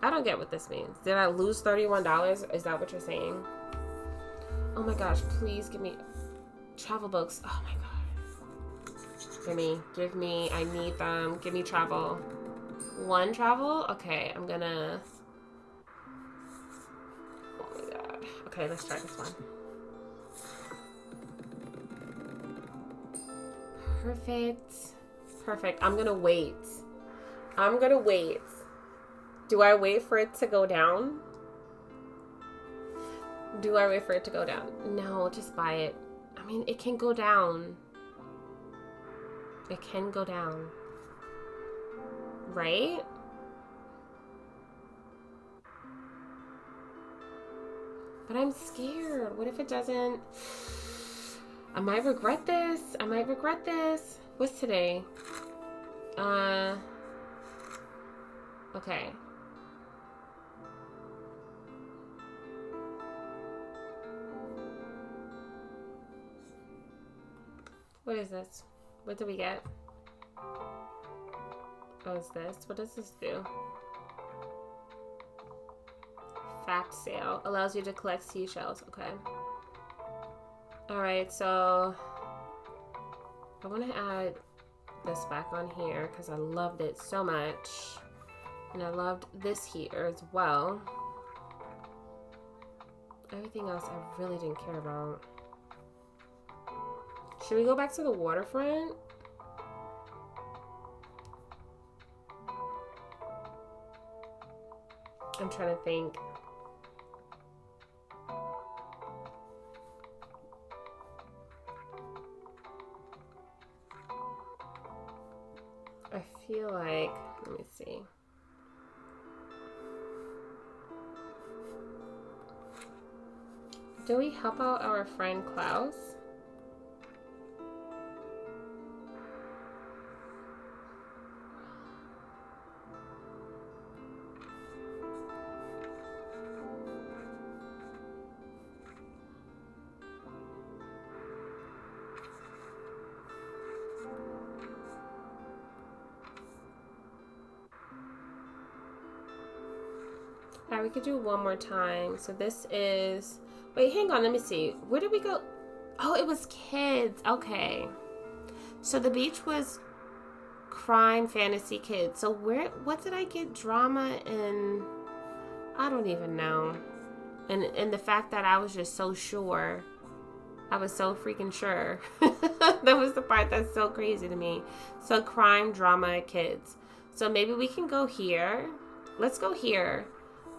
Speaker 1: I don't get what this means. Did I lose $31? Is that what you're saying? Oh my gosh, please give me travel books. Oh my god. Give me, I need them. Give me travel. One travel? Okay, I'm gonna... Oh my god. Okay, let's try this one. Perfect. Perfect. I'm gonna wait. I'm gonna wait. Do I wait for it to go down? Do I wait for it to go down? No, just buy it. I mean, it can go down. It can go down. Right? But I'm scared. What if it doesn't? I might regret this. I might regret this. What's today? Okay. What is this? What do we get? Oh, is this? What does this do? Fact sale. Allows you to collect seashells. Okay. Alright, so I want to add this back on here because I loved it so much. And I loved this here as well. Everything else I really didn't care about. Should we go back to the waterfront? I'm trying to think. feel like, let me see. Do we help out our friend Klaus? Alright, we could do one more time. So this is... Wait, hang on. Let me see. Where did we go? Oh, it was kids. Okay. So the beach was crime, fantasy, kids. So what did I get drama in? I don't even know. And the fact that I was just so sure. I was so freaking sure. That was the part that's so crazy to me. So crime, drama, kids. So maybe we can go here. Let's go here.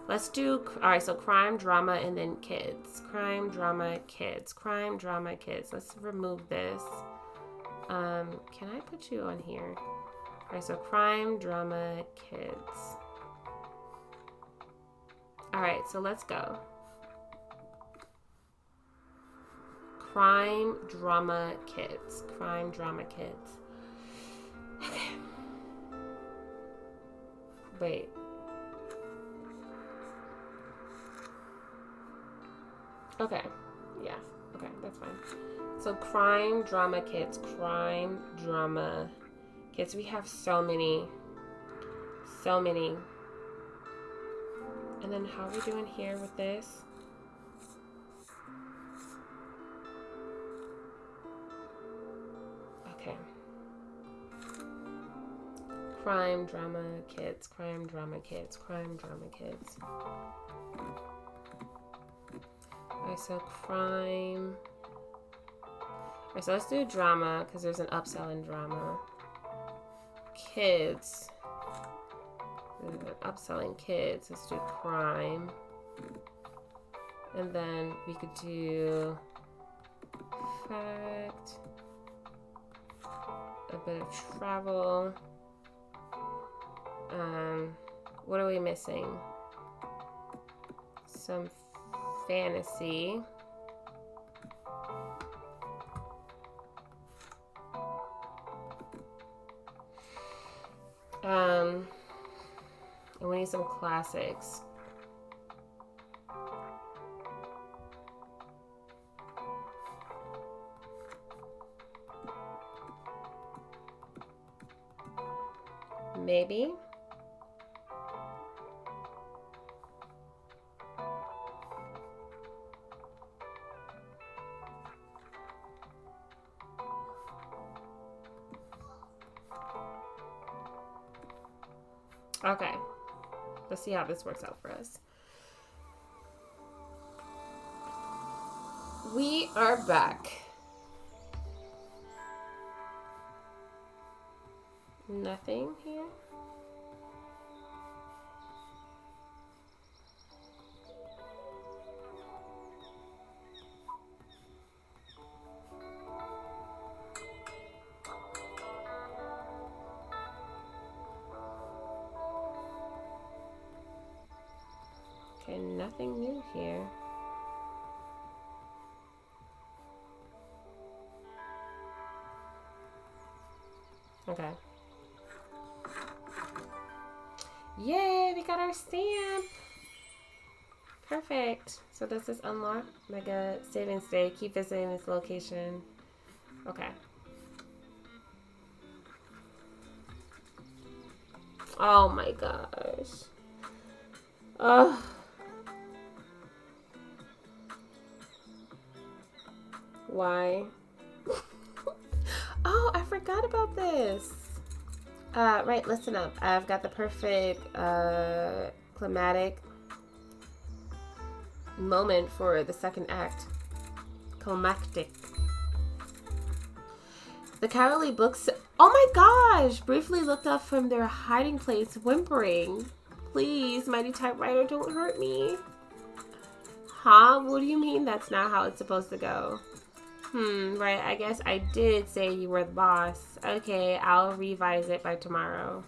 Speaker 1: Let's do, all right, so crime, drama, and then kids. Crime, drama, kids. Crime, drama, kids. Let's remove this. Can I put you on here? All right, so crime, drama, kids. All right, so let's go. Crime, drama, kids. Crime, drama, kids. Okay. Wait. Okay. Yeah. Okay, that's fine. So crime, drama, kids. Crime, drama, kids. We have so many. So many. And then how are we doing here with this? Okay. Crime, drama, kids. Crime, drama, kids. Crime, drama, kids. Alright, so crime. Alright, so let's do drama because there's an upsell in drama. Kids. There's an upsell in kids. Let's do crime. And then we could do fact. A bit of travel. What are we missing? Some fantasy. And we need some classics. Maybe. Okay, let's see how this works out for us. We are back. Nothing here. Okay, nothing new here. Okay. Yay, we got our stamp. Perfect. So does this unlock? Mega save and stay. Keep visiting this location. Okay. Oh my gosh. Oh. Why? Oh, I forgot about this. Right, listen up. I've got the perfect climatic moment for the second act. Climactic. The cowardly books. Oh my gosh! Briefly looked up from their hiding place, whimpering. Please, mighty typewriter, don't hurt me. Huh? What do you mean that's not how it's supposed to go? Right. I guess I did say you were the boss. Okay, I'll revise it by tomorrow.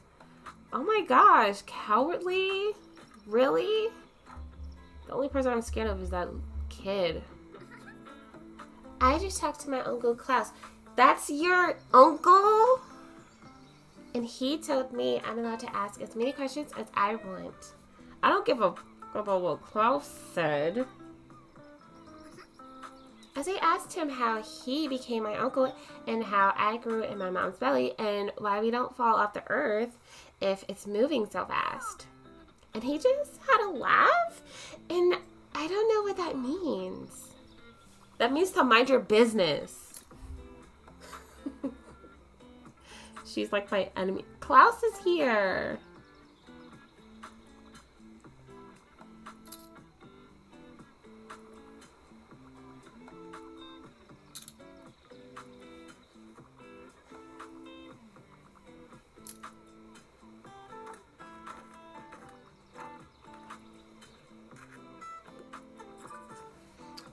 Speaker 1: Oh my gosh, cowardly? Really? The only person I'm scared of is that kid. I just talked to my Uncle Klaus. That's your uncle? And he told me I'm allowed to ask as many questions as I want. I don't give a about what Klaus said. As I asked him how he became my uncle and how I grew in my mom's belly and why we don't fall off the earth if it's moving so fast. And he just had a laugh, and I don't know what that means. That means to mind your business. She's like my enemy. Klaus is here.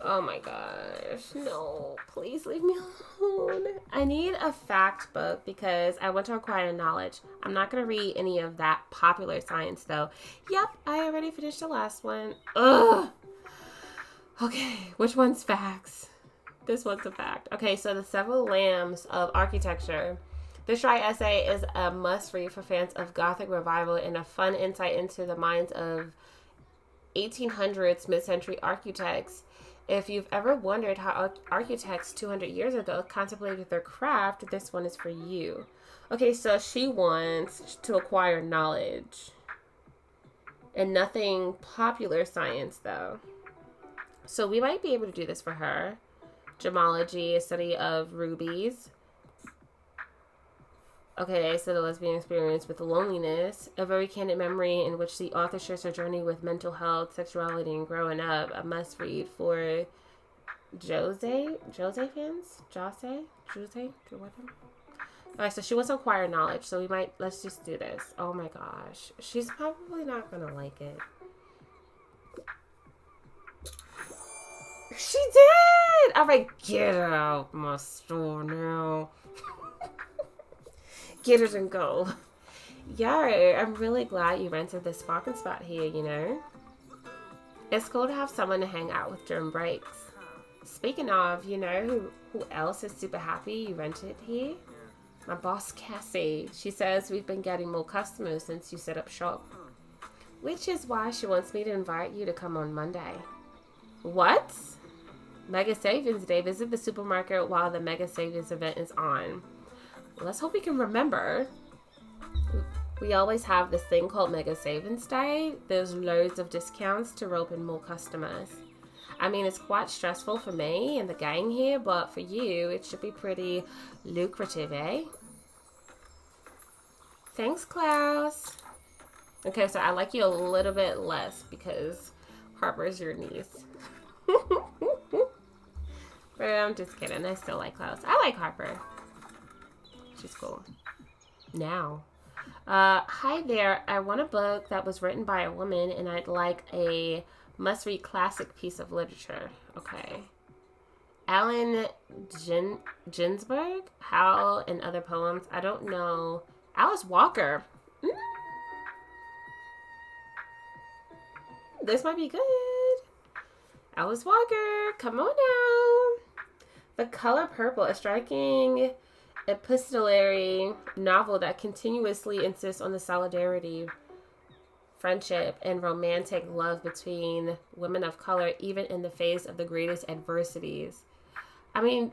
Speaker 1: Oh my gosh, no, please leave me alone. I need a fact book because I want to acquire knowledge. I'm not going to read any of that popular science though. Yep, I already finished the last one. Ugh. Okay, which one's facts? This one's a fact. Okay, so the several lambs of architecture. This dry essay is a must read for fans of Gothic revival and a fun insight into the minds of 1800s mid-century architects. If you've ever wondered how architects 200 years ago contemplated their craft, this one is for you. Okay, so she wants to acquire knowledge. And nothing popular science, though. So we might be able to do this for her. Gemology, a study of rubies. Okay, so the lesbian experience with loneliness, a very candid memory in which the author shares her journey with mental health, sexuality, and growing up. A must read for Jose fans? Jose? Alright, so she wants to acquire knowledge, so let's just do this. Oh my gosh. She's probably not gonna like it. She did! Alright, get out my store now. Get it and go. Yeah, I'm really glad you rented this parking spot here, you know? It's cool to have someone to hang out with during breaks. Speaking of, you know who else is super happy you rented here? My boss, Cassie. She says we've been getting more customers since you set up shop. Which is why she wants me to invite you to come on Monday. What? Mega Savings Day. Visit the supermarket while the Mega Savings event is on. Let's hope we can remember. We always have this thing called Mega Savings Day. There's loads of discounts to rope in more customers. I mean, it's quite stressful for me and the gang here, but for you, it should be pretty lucrative, eh? Thanks, Klaus. Okay, so I like you a little bit less because Harper's your niece. But I'm just kidding. I still like Klaus. I like Harper. She's cool. Now. Hi there. I want a book that was written by a woman, and I'd like a must-read classic piece of literature. Okay. Allen Ginsberg? Howl and Other Poems. I don't know. Alice Walker. This might be good. Alice Walker. Come on now. The Color Purple. A striking epistolary novel that continuously insists on the solidarity, friendship, and romantic love between women of color, even in the face of the greatest adversities. I mean,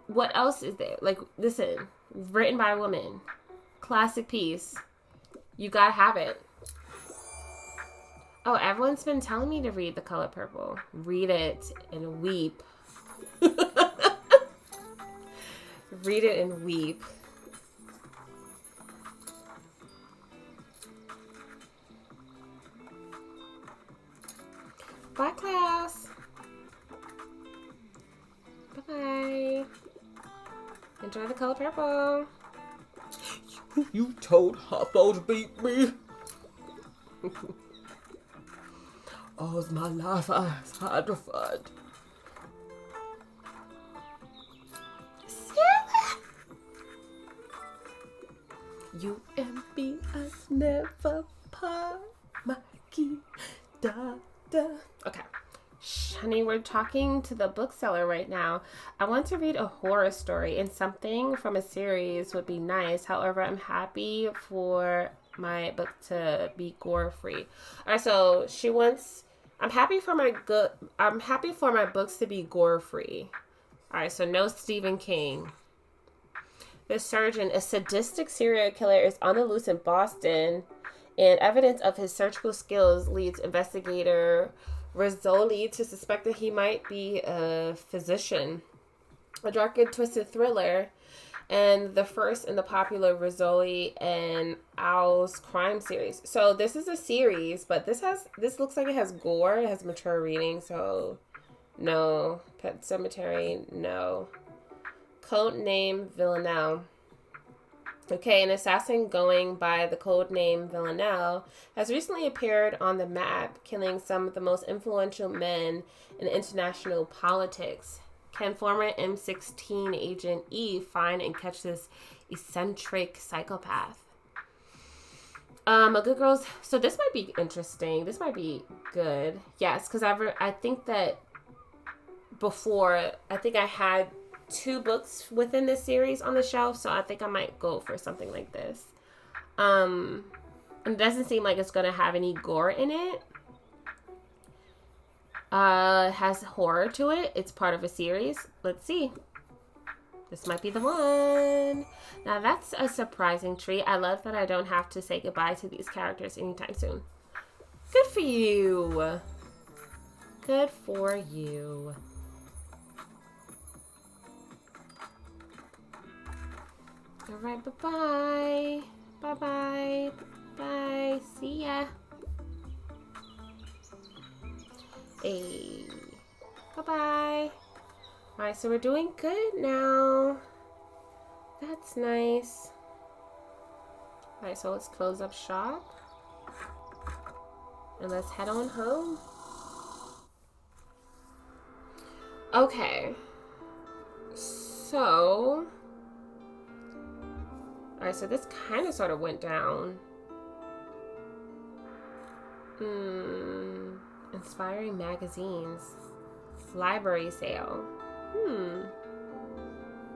Speaker 1: what else is there? Like, listen, written by a woman, classic piece. You gotta have it. Oh, everyone's been telling me to read The Color Purple. Read it and weep. Read it and weep. Bye, class. Bye-bye. Enjoy The Color Purple.
Speaker 2: You told Hoppo to beat me. All my life I had to fight.
Speaker 1: You and me, us never part. My key, da, da. Okay. Shh, honey, we're talking to the bookseller right now. I want to read a horror story, and something from a series would be nice. However, I'm happy for my book to be gore free. All right, so she wants. I'm happy for my books to be gore free. All right, so no Stephen King. The surgeon, a sadistic serial killer, is on the loose in Boston, and evidence of his surgical skills leads investigator Rizzoli to suspect that he might be a physician. A dark and twisted thriller, and the first in the popular Rizzoli and Owl's crime series. So this is a series, but this looks like it has gore. It has mature reading, so no. Pet Cemetery, no. Code name Villanelle. Okay, an assassin going by the code name Villanelle has recently appeared on the map, killing some of the most influential men in international politics. Can former M16 agent E find and catch this eccentric psychopath? A Good Girls. So this might be interesting. This might be good. Yes, because I think that before, I think I had 2 books within this series on the shelf, so I think I might go for something like this. And it doesn't seem like it's gonna have any gore in it. It has horror to it. It's part of a series. Let's see. This might be the one. Now that's a surprising treat. I love that I don't have to say goodbye to these characters anytime soon. Good for you. Good for you. All right, bye-bye. Bye-bye. Bye. See ya. Hey. Bye-bye. All right, so we're doing good now. That's nice. All right, so let's close up shop. And let's head on home. Okay. So... Alright, so this kind of sort of went down. Inspiring magazines. Library sale.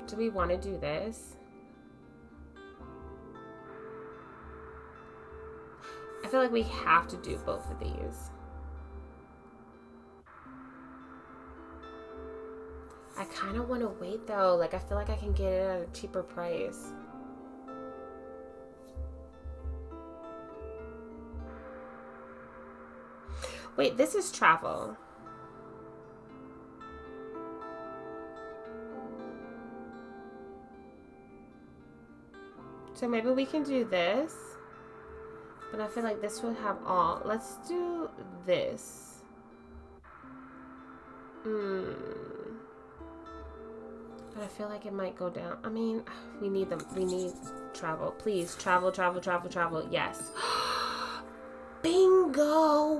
Speaker 1: Do we want to do this? I feel like we have to do both of these. I kind of want to wait though. Like, I feel like I can get it at a cheaper price. Wait, this is travel. So maybe we can do this. But I feel like this would have all. Let's do this. But I feel like it might go down. I mean, we need them. We need travel. Please, travel, travel, travel, travel. Yes. Bingo!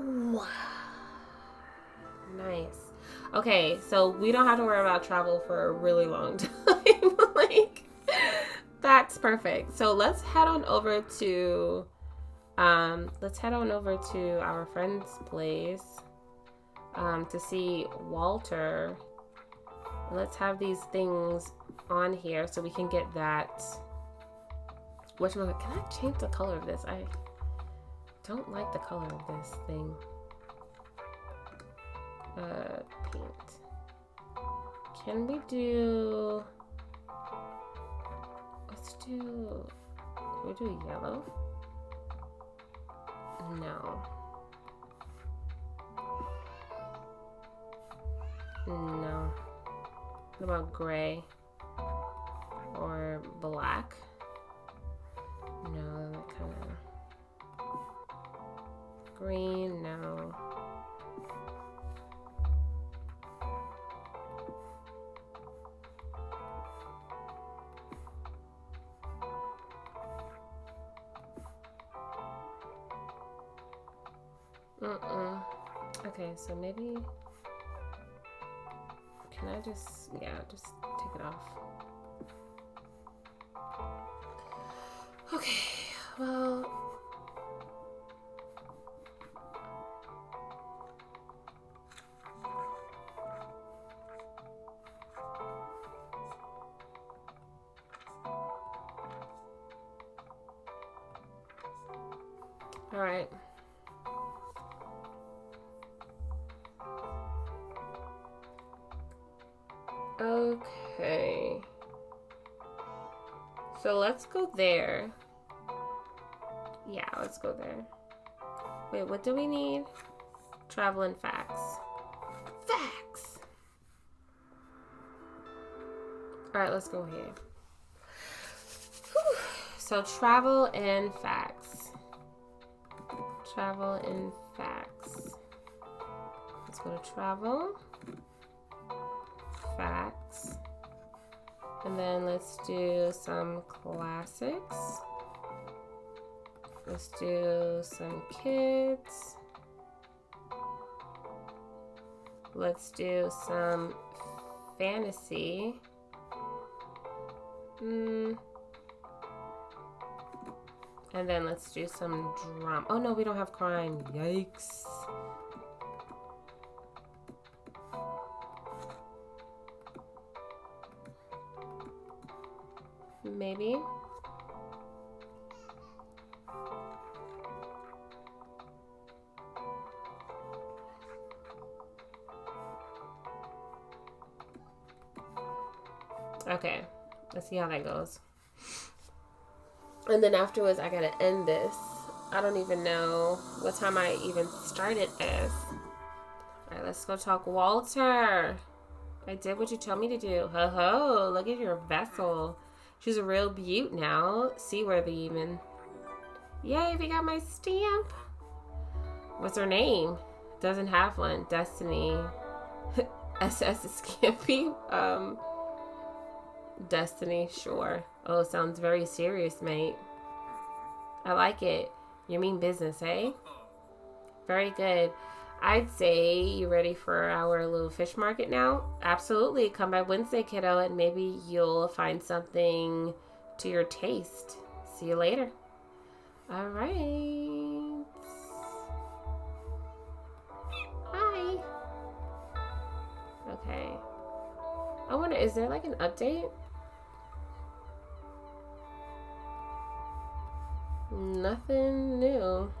Speaker 1: Nice. Okay, so we don't have to worry about travel for a really long time. Like, that's perfect. So let's head on over to our friend's place to see Walter. Let's have these things on here so we can get that. Can I change the color of this? I don't like the color of this thing. Paint. Can we do... Can we do yellow? No. No. What about gray? Or black? No, that kind of... Green, no. Okay, so maybe... Can I just... Yeah, just take it off. Okay. Well, all right. Okay. So let's go there. Yeah, let's go there. Wait, what do we need? Travel and facts. Facts! Alright, let's go here. Whew. So travel and facts. Travel and facts. Let's go to travel. Facts. And then let's do some classics. Let's do some kids. Let's do some fantasy. And then let's do some drama. Oh no, we don't have crime. Yikes. Maybe. Okay, let's see how that goes. And then afterwards, I gotta end this. I don't even know what time I even started this. Alright, let's go talk Walter. I did what you told me to do. Ho ho, look at your vessel. She's a real beaut now. Seaworthy even. Yay, we got my stamp. What's her name? Doesn't have one. Destiny. SS is Scampy. Destiny, sure. Oh, sounds very serious, mate. I like it. You mean business, eh? Very good. I'd say you ready for our little fish market now? Absolutely. Come by Wednesday, kiddo, and maybe you'll find something to your taste. See you later. All right. Hi. Okay. I wonder, is there like an update? Nothing new.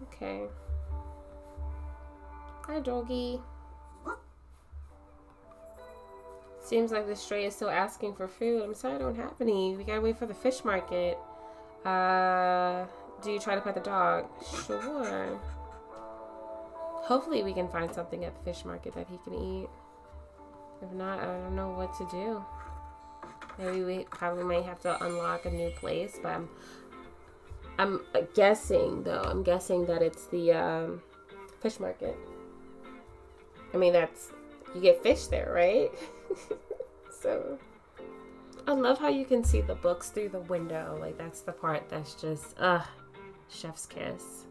Speaker 1: Okay. Hi, doggy. Seems like the stray is still asking for food. I'm sorry I don't have any. We gotta wait for the fish market. Do you try to pet the dog? Sure. Hopefully we can find something at the fish market that he can eat. If not, I don't know what to do. Maybe we probably might have to unlock a new place, but I'm guessing though. I'm guessing that it's the fish market. I mean, you get fish there, right? So I love how you can see the books through the window. Like that's the part that's just chef's kiss.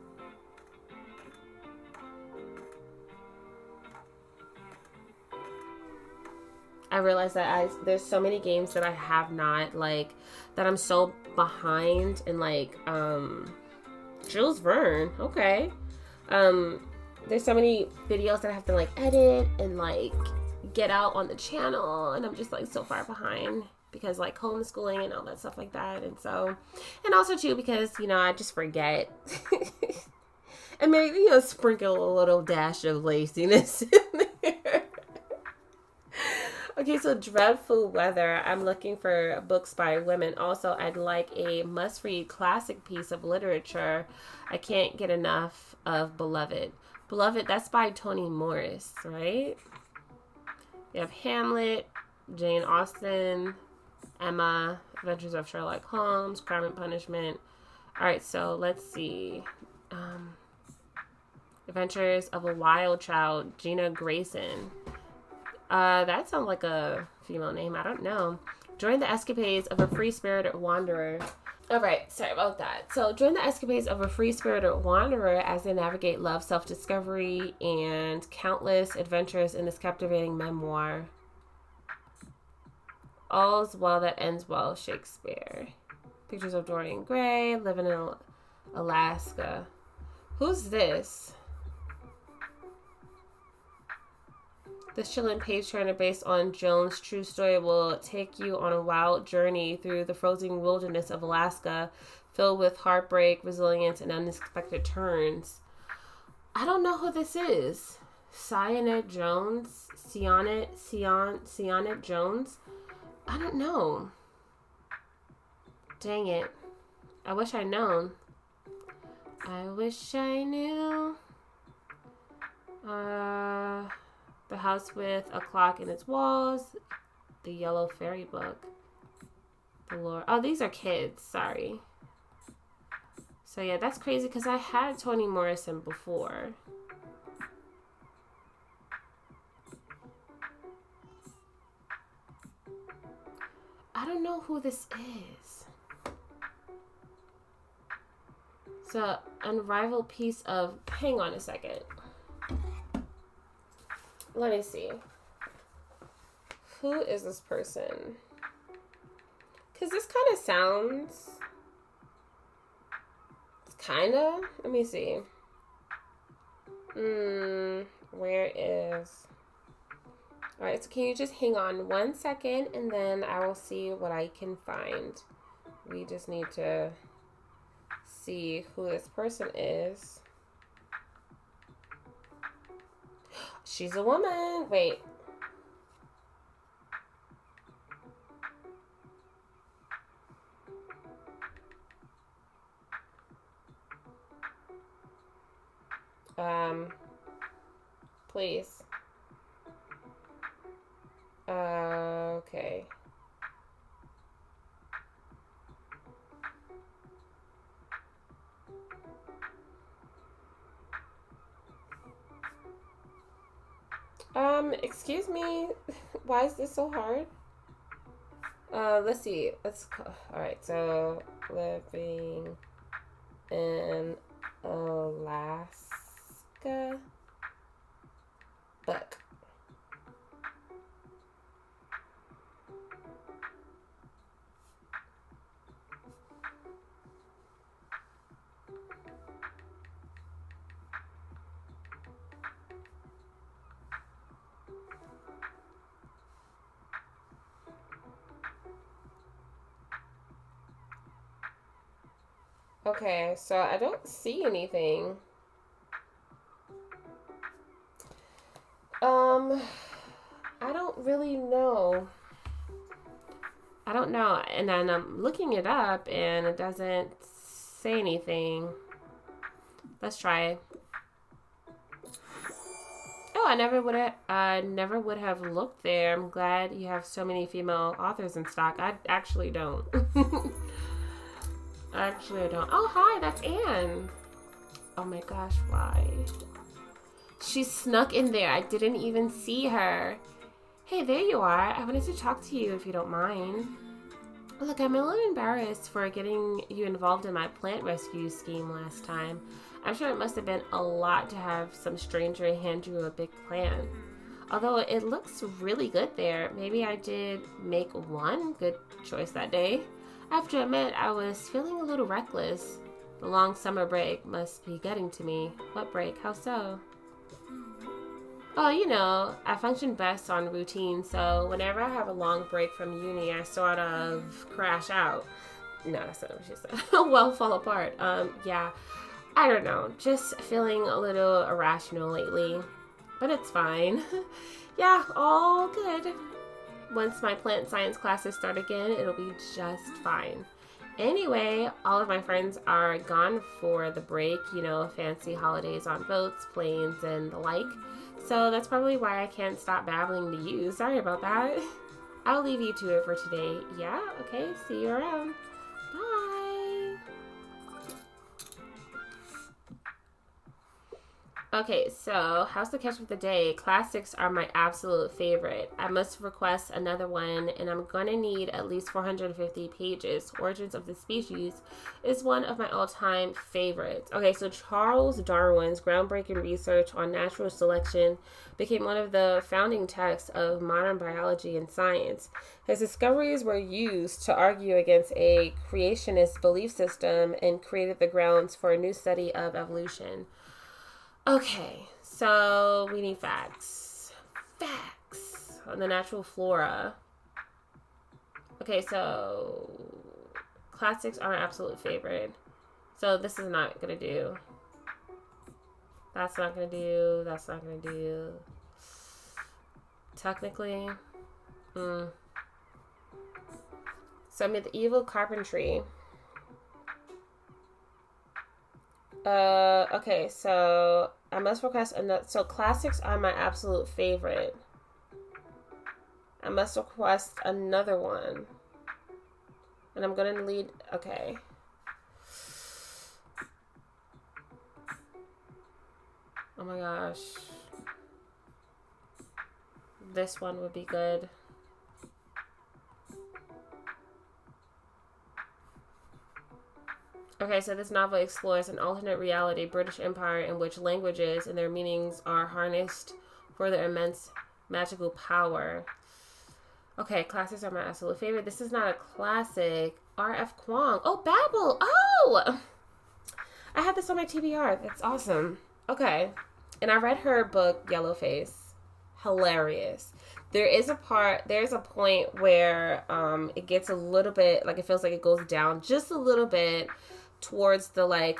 Speaker 1: I realized that there's so many games that I have not, like, that I'm so behind in, like, Jules Verne, okay. There's so many videos that I have to, like, edit and, like, get out on the channel, and I'm just, like, so far behind because, like, homeschooling and all that stuff like that, and so, and also, too, because, you know, I just forget. And maybe, you know, sprinkle a little dash of laziness in there. Okay, so Dreadful Weather. I'm looking for books by women. Also, I'd like a must-read classic piece of literature. I can't get enough of Beloved. Beloved, that's by Toni Morris, right? We have Hamlet, Jane Austen, Emma, Adventures of Sherlock Holmes, Crime and Punishment. All right, so let's see. Adventures of a Wild Child, Gina Grayson. That sounds like a female name. I don't know. Join the escapades of a free-spirited wanderer. Alright, sorry about that. So, join the escapades of a free-spirited wanderer as they navigate love, self-discovery, and countless adventures in this captivating memoir. All's well that ends well, Shakespeare. Pictures of Dorian Gray living in Alaska. Who's this? This chilling page turner based on Jones' true story will take you on a wild journey through the frozen wilderness of Alaska, filled with heartbreak, resilience, and unexpected turns. I don't know who this is. Cyanide Jones? Cyanide Jones? I don't know. Dang it. I wish I'd known. I wish I knew. The House with a Clock in Its Walls. The Yellow Fairy Book. The Lord. Oh, these are kids. Sorry. So yeah, that's crazy because I had Toni Morrison before. I don't know who this is. It's an unrivaled piece of... Hang on a second. Let me see. Who is this person? Because this kind of sounds... Kind of? Let me see. Where is... Alright, so can you just hang on 1 second and then I will see what I can find. We just need to see who this person is. She's a woman. Wait. Please. Okay. Excuse me. Why is this so hard? Let's see. Alright, so living in Alaska book. Okay, so I don't see anything. I don't really know. I don't know. And then I'm looking it up and it doesn't say anything. Let's try. Oh, I never would have looked there. I'm glad you have so many female authors in stock. I actually don't. Actually, I don't. Oh, hi, that's Anne. Oh my gosh, why? She snuck in there. I didn't even see her. Hey, there you are. I wanted to talk to you if you don't mind. Look, I'm a little embarrassed for getting you involved in my plant rescue scheme last time. I'm sure it must have been a lot to have some stranger hand you a big plant. Although it looks really good there. Maybe I did make one good choice that day. I have to admit, I was feeling a little reckless. The long summer break must be getting to me. What break? How so? Oh, you know, I function best on routine, so whenever I have a long break from uni, I sort of crash out. No, that's not what she said. Well, fall apart. Yeah, I don't know. Just feeling a little irrational lately. But it's fine. Yeah, all good. Once my plant science classes start again, it'll be just fine. Anyway, all of my friends are gone for the break, you know, fancy holidays on boats, planes, and the like. So that's probably why I can't stop babbling to you. Sorry about that. I'll leave you to it for today. Yeah? Okay, see you around. Bye. Okay, so How's the Catch of the Day? Classics are my absolute favorite. I must request another one, and I'm gonna need at least 450 pages. Origins of the Species is one of my all-time favorites. Okay, so Charles Darwin's groundbreaking research on natural selection became one of the founding texts of modern biology and science. His discoveries were used to argue against a creationist belief system and created the grounds for a new study of evolution. Okay, so we need facts. Facts on the natural flora. Okay, so classics are my absolute favorite. So this is not gonna do. That's not gonna do. That's not gonna do. Technically. So medieval carpentry. Okay, so I must request another. So classics are my absolute favorite. I must request another one. And I'm gonna lead. Okay. Oh my gosh. This one would be good. Okay, so this novel explores an alternate reality, British Empire, in which languages and their meanings are harnessed for their immense magical power. Okay, classics are my absolute favorite. This is not a classic. R.F. Kuang. Oh, Babel. Oh! I had this on my TBR. That's awesome. Okay. And I read her book, Yellowface. Hilarious. There's a point where it gets a little bit, like it feels like it goes down just a little bit towards the like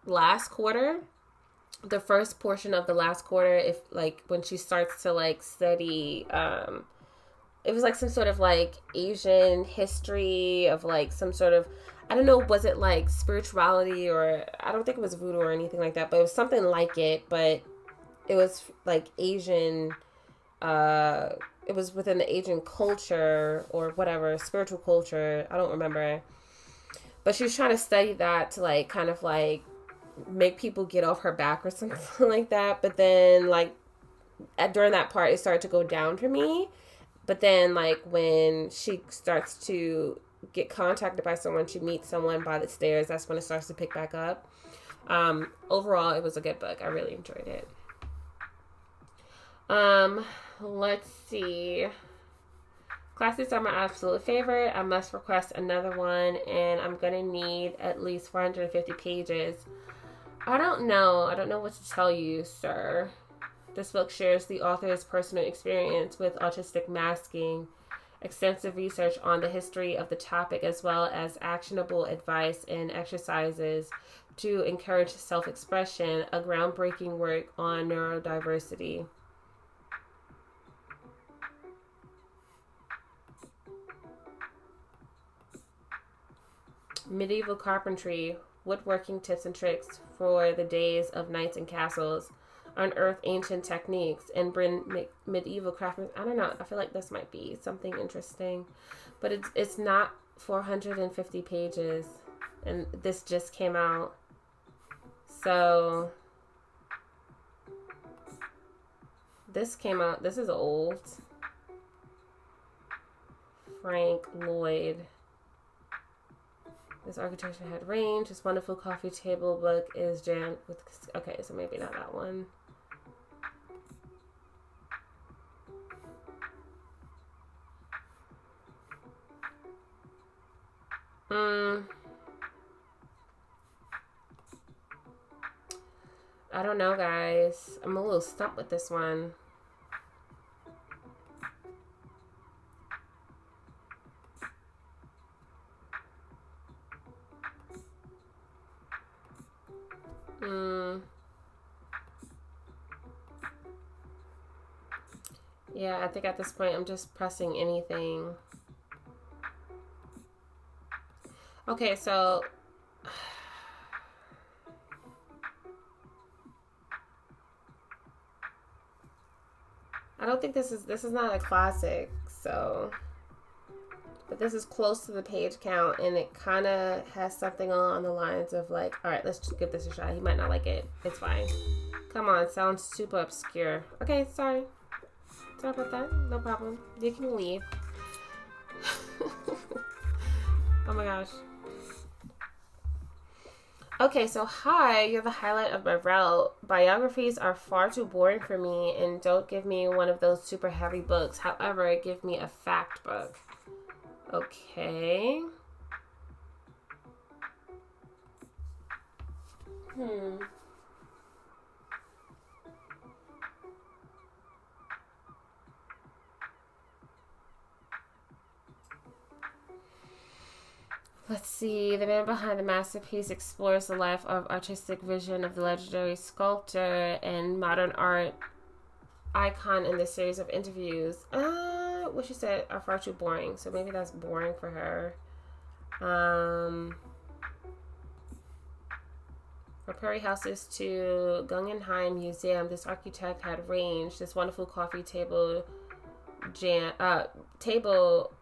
Speaker 1: last quarter, the first portion of the last quarter, if like when she starts to like study it was like some sort of like Asian history of like some sort of, I don't know, was it like spirituality, or I don't think it was voodoo or anything like that, but it was something like it, but it was like Asian, it was within the Asian culture or whatever, spiritual culture, I don't remember. But she was trying to study that to like kind of like make people get off her back or something like that. But then like during that part, it started to go down for me. But then like when she starts to get contacted by someone, she meets someone by the stairs, that's when it starts to pick back up. Overall, it was a good book. I really enjoyed it. Let's see. Classics are my absolute favorite. I must request another one, and I'm gonna need at least 450 pages. I don't know. I don't know what to tell you, sir. This book shares the author's personal experience with autistic masking, extensive research on the history of the topic, as well as actionable advice and exercises to encourage self-expression, a groundbreaking work on neurodiversity. Medieval carpentry, woodworking tips and tricks for the days of knights and castles, unearth ancient techniques, and bring medieval craftsmen. I don't know. I feel like this might be something interesting, but it's not 450 pages, and this just came out. So this came out. This is old. Frank Lloyd. This architecture had range. This wonderful coffee table book is jammed with. Okay, so maybe not that one. I don't know, guys. I'm a little stumped with this one. Yeah, I think at this point I'm just pressing anything. Okay, so I don't think this is not a classic, so, but this is close to the page count, and it kind of has something along the lines of like, all right, let's just give this a shot. He might not like it. It's fine. Come on, sounds super obscure. Okay, sorry. Sorry about that. No problem. You can leave. Oh my gosh. Okay, so hi, you're the highlight of my route. Biographies are far too boring for me, and don't give me one of those super heavy books. However, give me a fact book. Okay. Let's see. The man behind the masterpiece explores the life of artistic vision of the legendary sculptor and modern art icon in this series of interviews. What she said are far too boring, so maybe that's boring for her. From Prairie Houses to Guggenheim Museum, this architect had ranged. This wonderful coffee table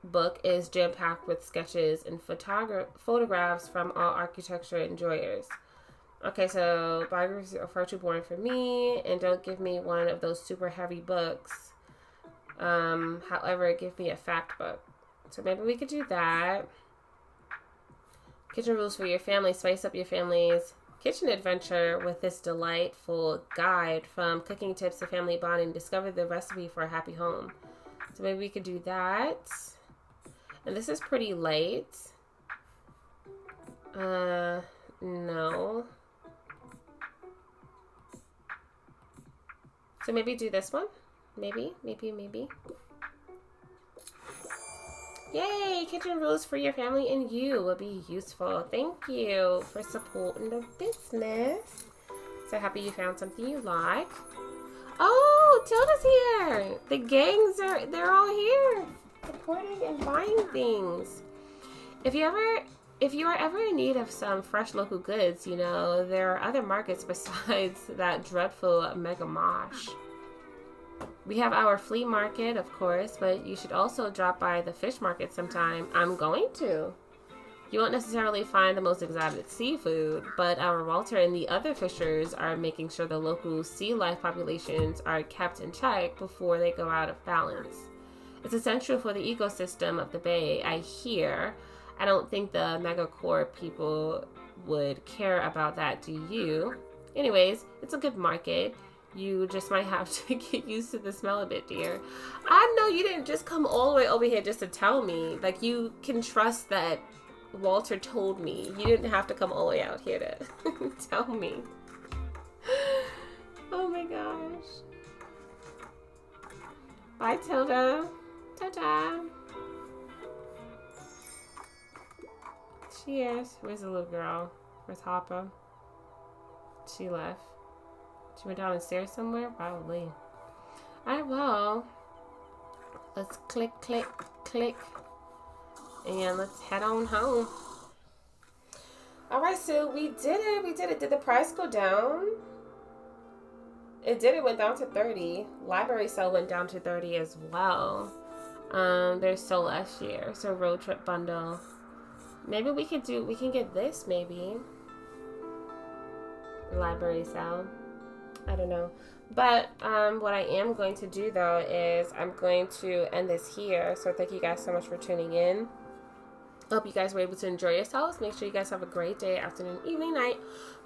Speaker 1: book is jam-packed with sketches and photographs from all architecture enjoyers. Okay, so biographies are far too boring for me, and don't give me one of those super heavy books. However, give me a fact book. So maybe we could do that. Kitchen rules for your family. Spice up your family's kitchen adventure with this delightful guide from cooking tips to family bonding. Discover the recipe for a happy home. So maybe we could do that. And this is pretty late. No. So maybe do this one. Maybe. Yay! Kitchen rules for your family and you will be useful. Thank you for supporting the business. So happy you found something you like. Oh, Tilda's here. The gangs they're all here. Supporting and buying things. If you are ever in need of some fresh local goods, you know, there are other markets besides that dreadful Mega Mosh. We have our flea market, of course, but you should also drop by the fish market sometime. I'm going to. You won't necessarily find the most exotic seafood, but our Walter and the other fishers are making sure the local sea life populations are kept in check before they go out of balance. It's essential for the ecosystem of the bay, I hear. I don't think the megacorp people would care about that, do you? Anyways, it's a good market. You just might have to get used to the smell a bit, dear. I know you didn't just come all the way over here just to tell me. Like, you can trust that Walter told me. You didn't have to come all the way out here to tell me. Oh my gosh. Bye, Tilda. Ta-ta. Cheers. Where's the little girl? Where's Hopper? She left. She went down the stairs somewhere? Probably. Alright, well. Let's click, click, click. And let's head on home. Alright, so we did it. We did it. Did the price go down? It did. It went down to 30. Library sale went down to 30 as well. There's so last year. So road trip bundle. Maybe we can get this maybe. Library sale. I don't know. But what I am going to do though is I'm going to end this here. So thank you guys so much for tuning in. Hope you guys were able to enjoy yourselves. Make sure you guys have a great day, afternoon, evening, night,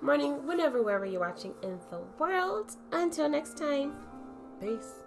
Speaker 1: morning, wherever you're watching in the world. Until next time. Peace.